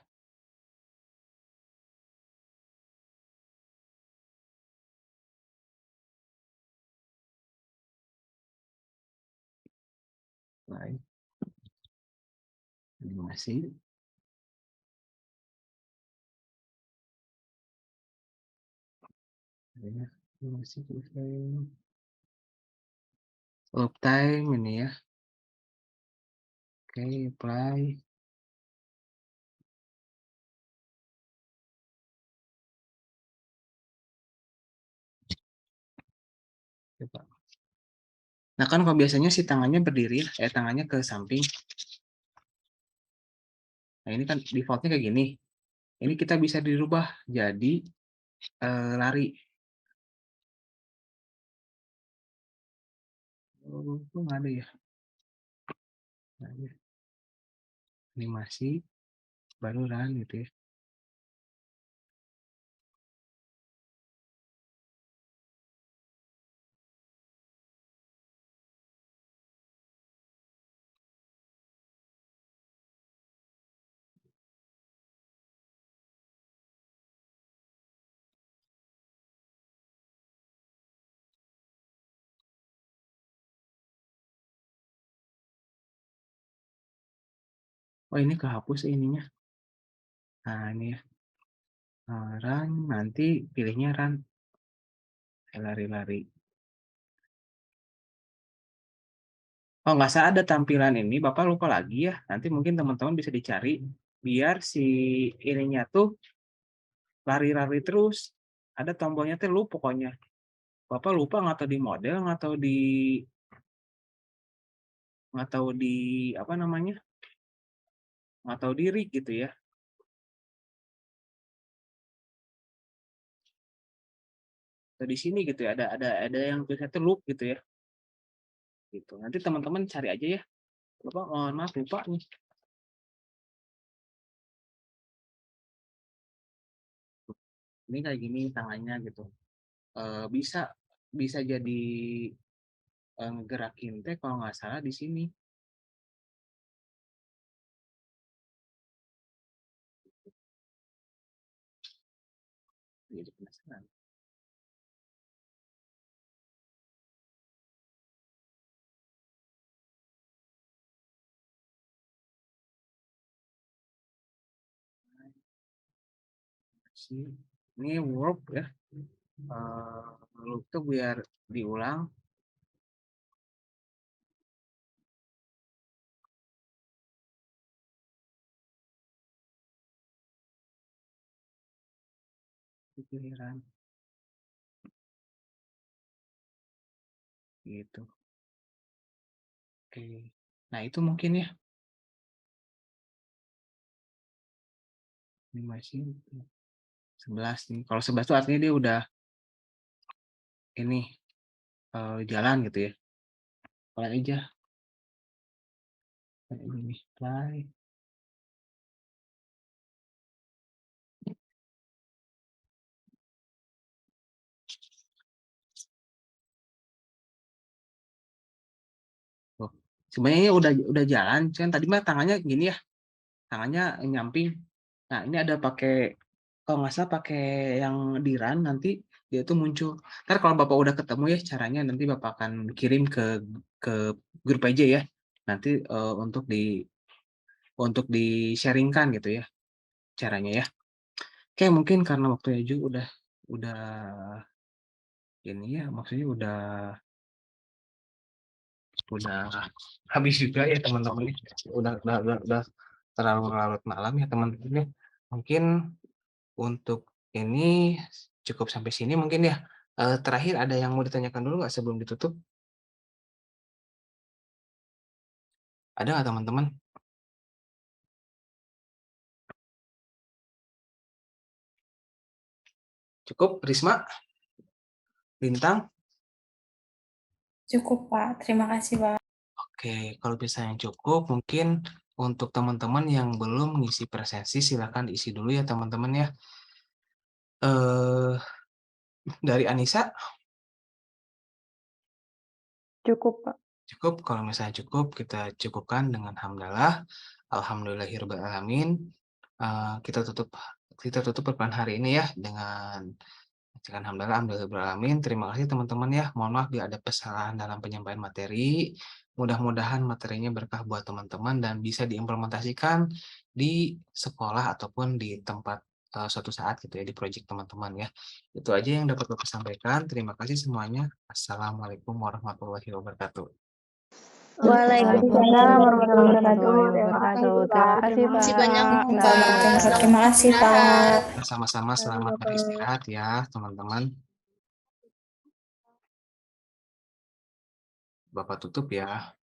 Baik. Animasi. Animasi loop time ini ya. Oke, apply. Coba. Nah kan kalau biasanya si tangannya berdiri, tangannya ke samping. Nah ini kan defaultnya kayak gini. Ini kita bisa dirubah jadi lari. Oh, itu nggak ada ya. Nah, ini. Animasi baru run gitu ya. Oh ini kehapus ininya. Nah ini ya. Run, nanti pilihnya run. Lari-lari. Kalau nggak salah ada tampilan ini, Bapak lupa lagi ya. Nanti mungkin teman-teman bisa dicari biar si ininya tuh lari-lari terus. Ada tombolnya tuh lu pokoknya. Bapak lupa nggak tahu di model, nggak tahu di apa namanya, nggak tahu di rig gitu ya. Atau di sini gitu ya. Ada yang tulisannya tuh loop gitu ya. Gitu. Nanti teman-teman cari aja ya. Bapak mohon maaf lupa nih. Ini kayak gini tangannya gitu. Bisa bisa jadi ngegerakin teh kalau nggak salah di sini. Jadi penasaran. Ini work ya. Loop tuh biar diulang. Pikiran. Gitu. Oke. Nah, itu mungkin ya. Ini masih 11 nih. Kalau 11 itu artinya dia udah ini jalan gitu ya. Play aja. Ini play. Oh, sebenarnya ini udah jalan. Kan tadi mah tangannya gini ya. Tangannya nyamping. Nah, ini ada pakai kalau nggak salah pakai yang di run nanti dia tuh muncul. Ntar kalau Bapak udah ketemu ya caranya nanti Bapak akan kirim ke grup aja ya. Nanti untuk di-sharingkan gitu ya caranya ya. Oke, mungkin karena waktunya juga udah ini ya, maksudnya udah habis juga ya teman-teman. Udah terlalu larut malam ya teman-teman ya. Mungkin untuk ini cukup sampai sini mungkin ya. Terakhir ada yang mau ditanyakan dulu nggak sebelum ditutup? Ada nggak teman-teman? Cukup, Risma? Bintang? Cukup, Pak. Terima kasih, Pak. Oke, kalau misalnya cukup, mungkin untuk teman-teman yang belum ngisi presensi, silakan diisi dulu ya teman-teman ya. Dari Anissa? Cukup, Pak. Cukup, kalau misalnya cukup, kita cukupkan dengan hamdalah. Alhamdulillahirrahmanirrahim. Kita tutup perkuliahan hari ini ya dengan alhamdulillahirrahmanirrahim. Terima kasih teman-teman ya. Mohon maaf bila ada kesalahan dalam penyampaian materi. Mudah-mudahan materinya berkah buat teman-teman dan bisa diimplementasikan di sekolah ataupun di tempat suatu saat gitu ya di proyek teman-teman ya. Itu aja yang dapat Bapak sampaikan. Terima kasih semuanya. Assalamualaikum warahmatullahi wabarakatuh. Waalaikumsalam warahmatullahi wabarakatuh. wabarakatuh. Terima kasih, Terima kasih Pak. banyak, Pak. Terima kasih, Pak. Sama-sama selamat beristirahat ya teman-teman. Bapak tutup ya.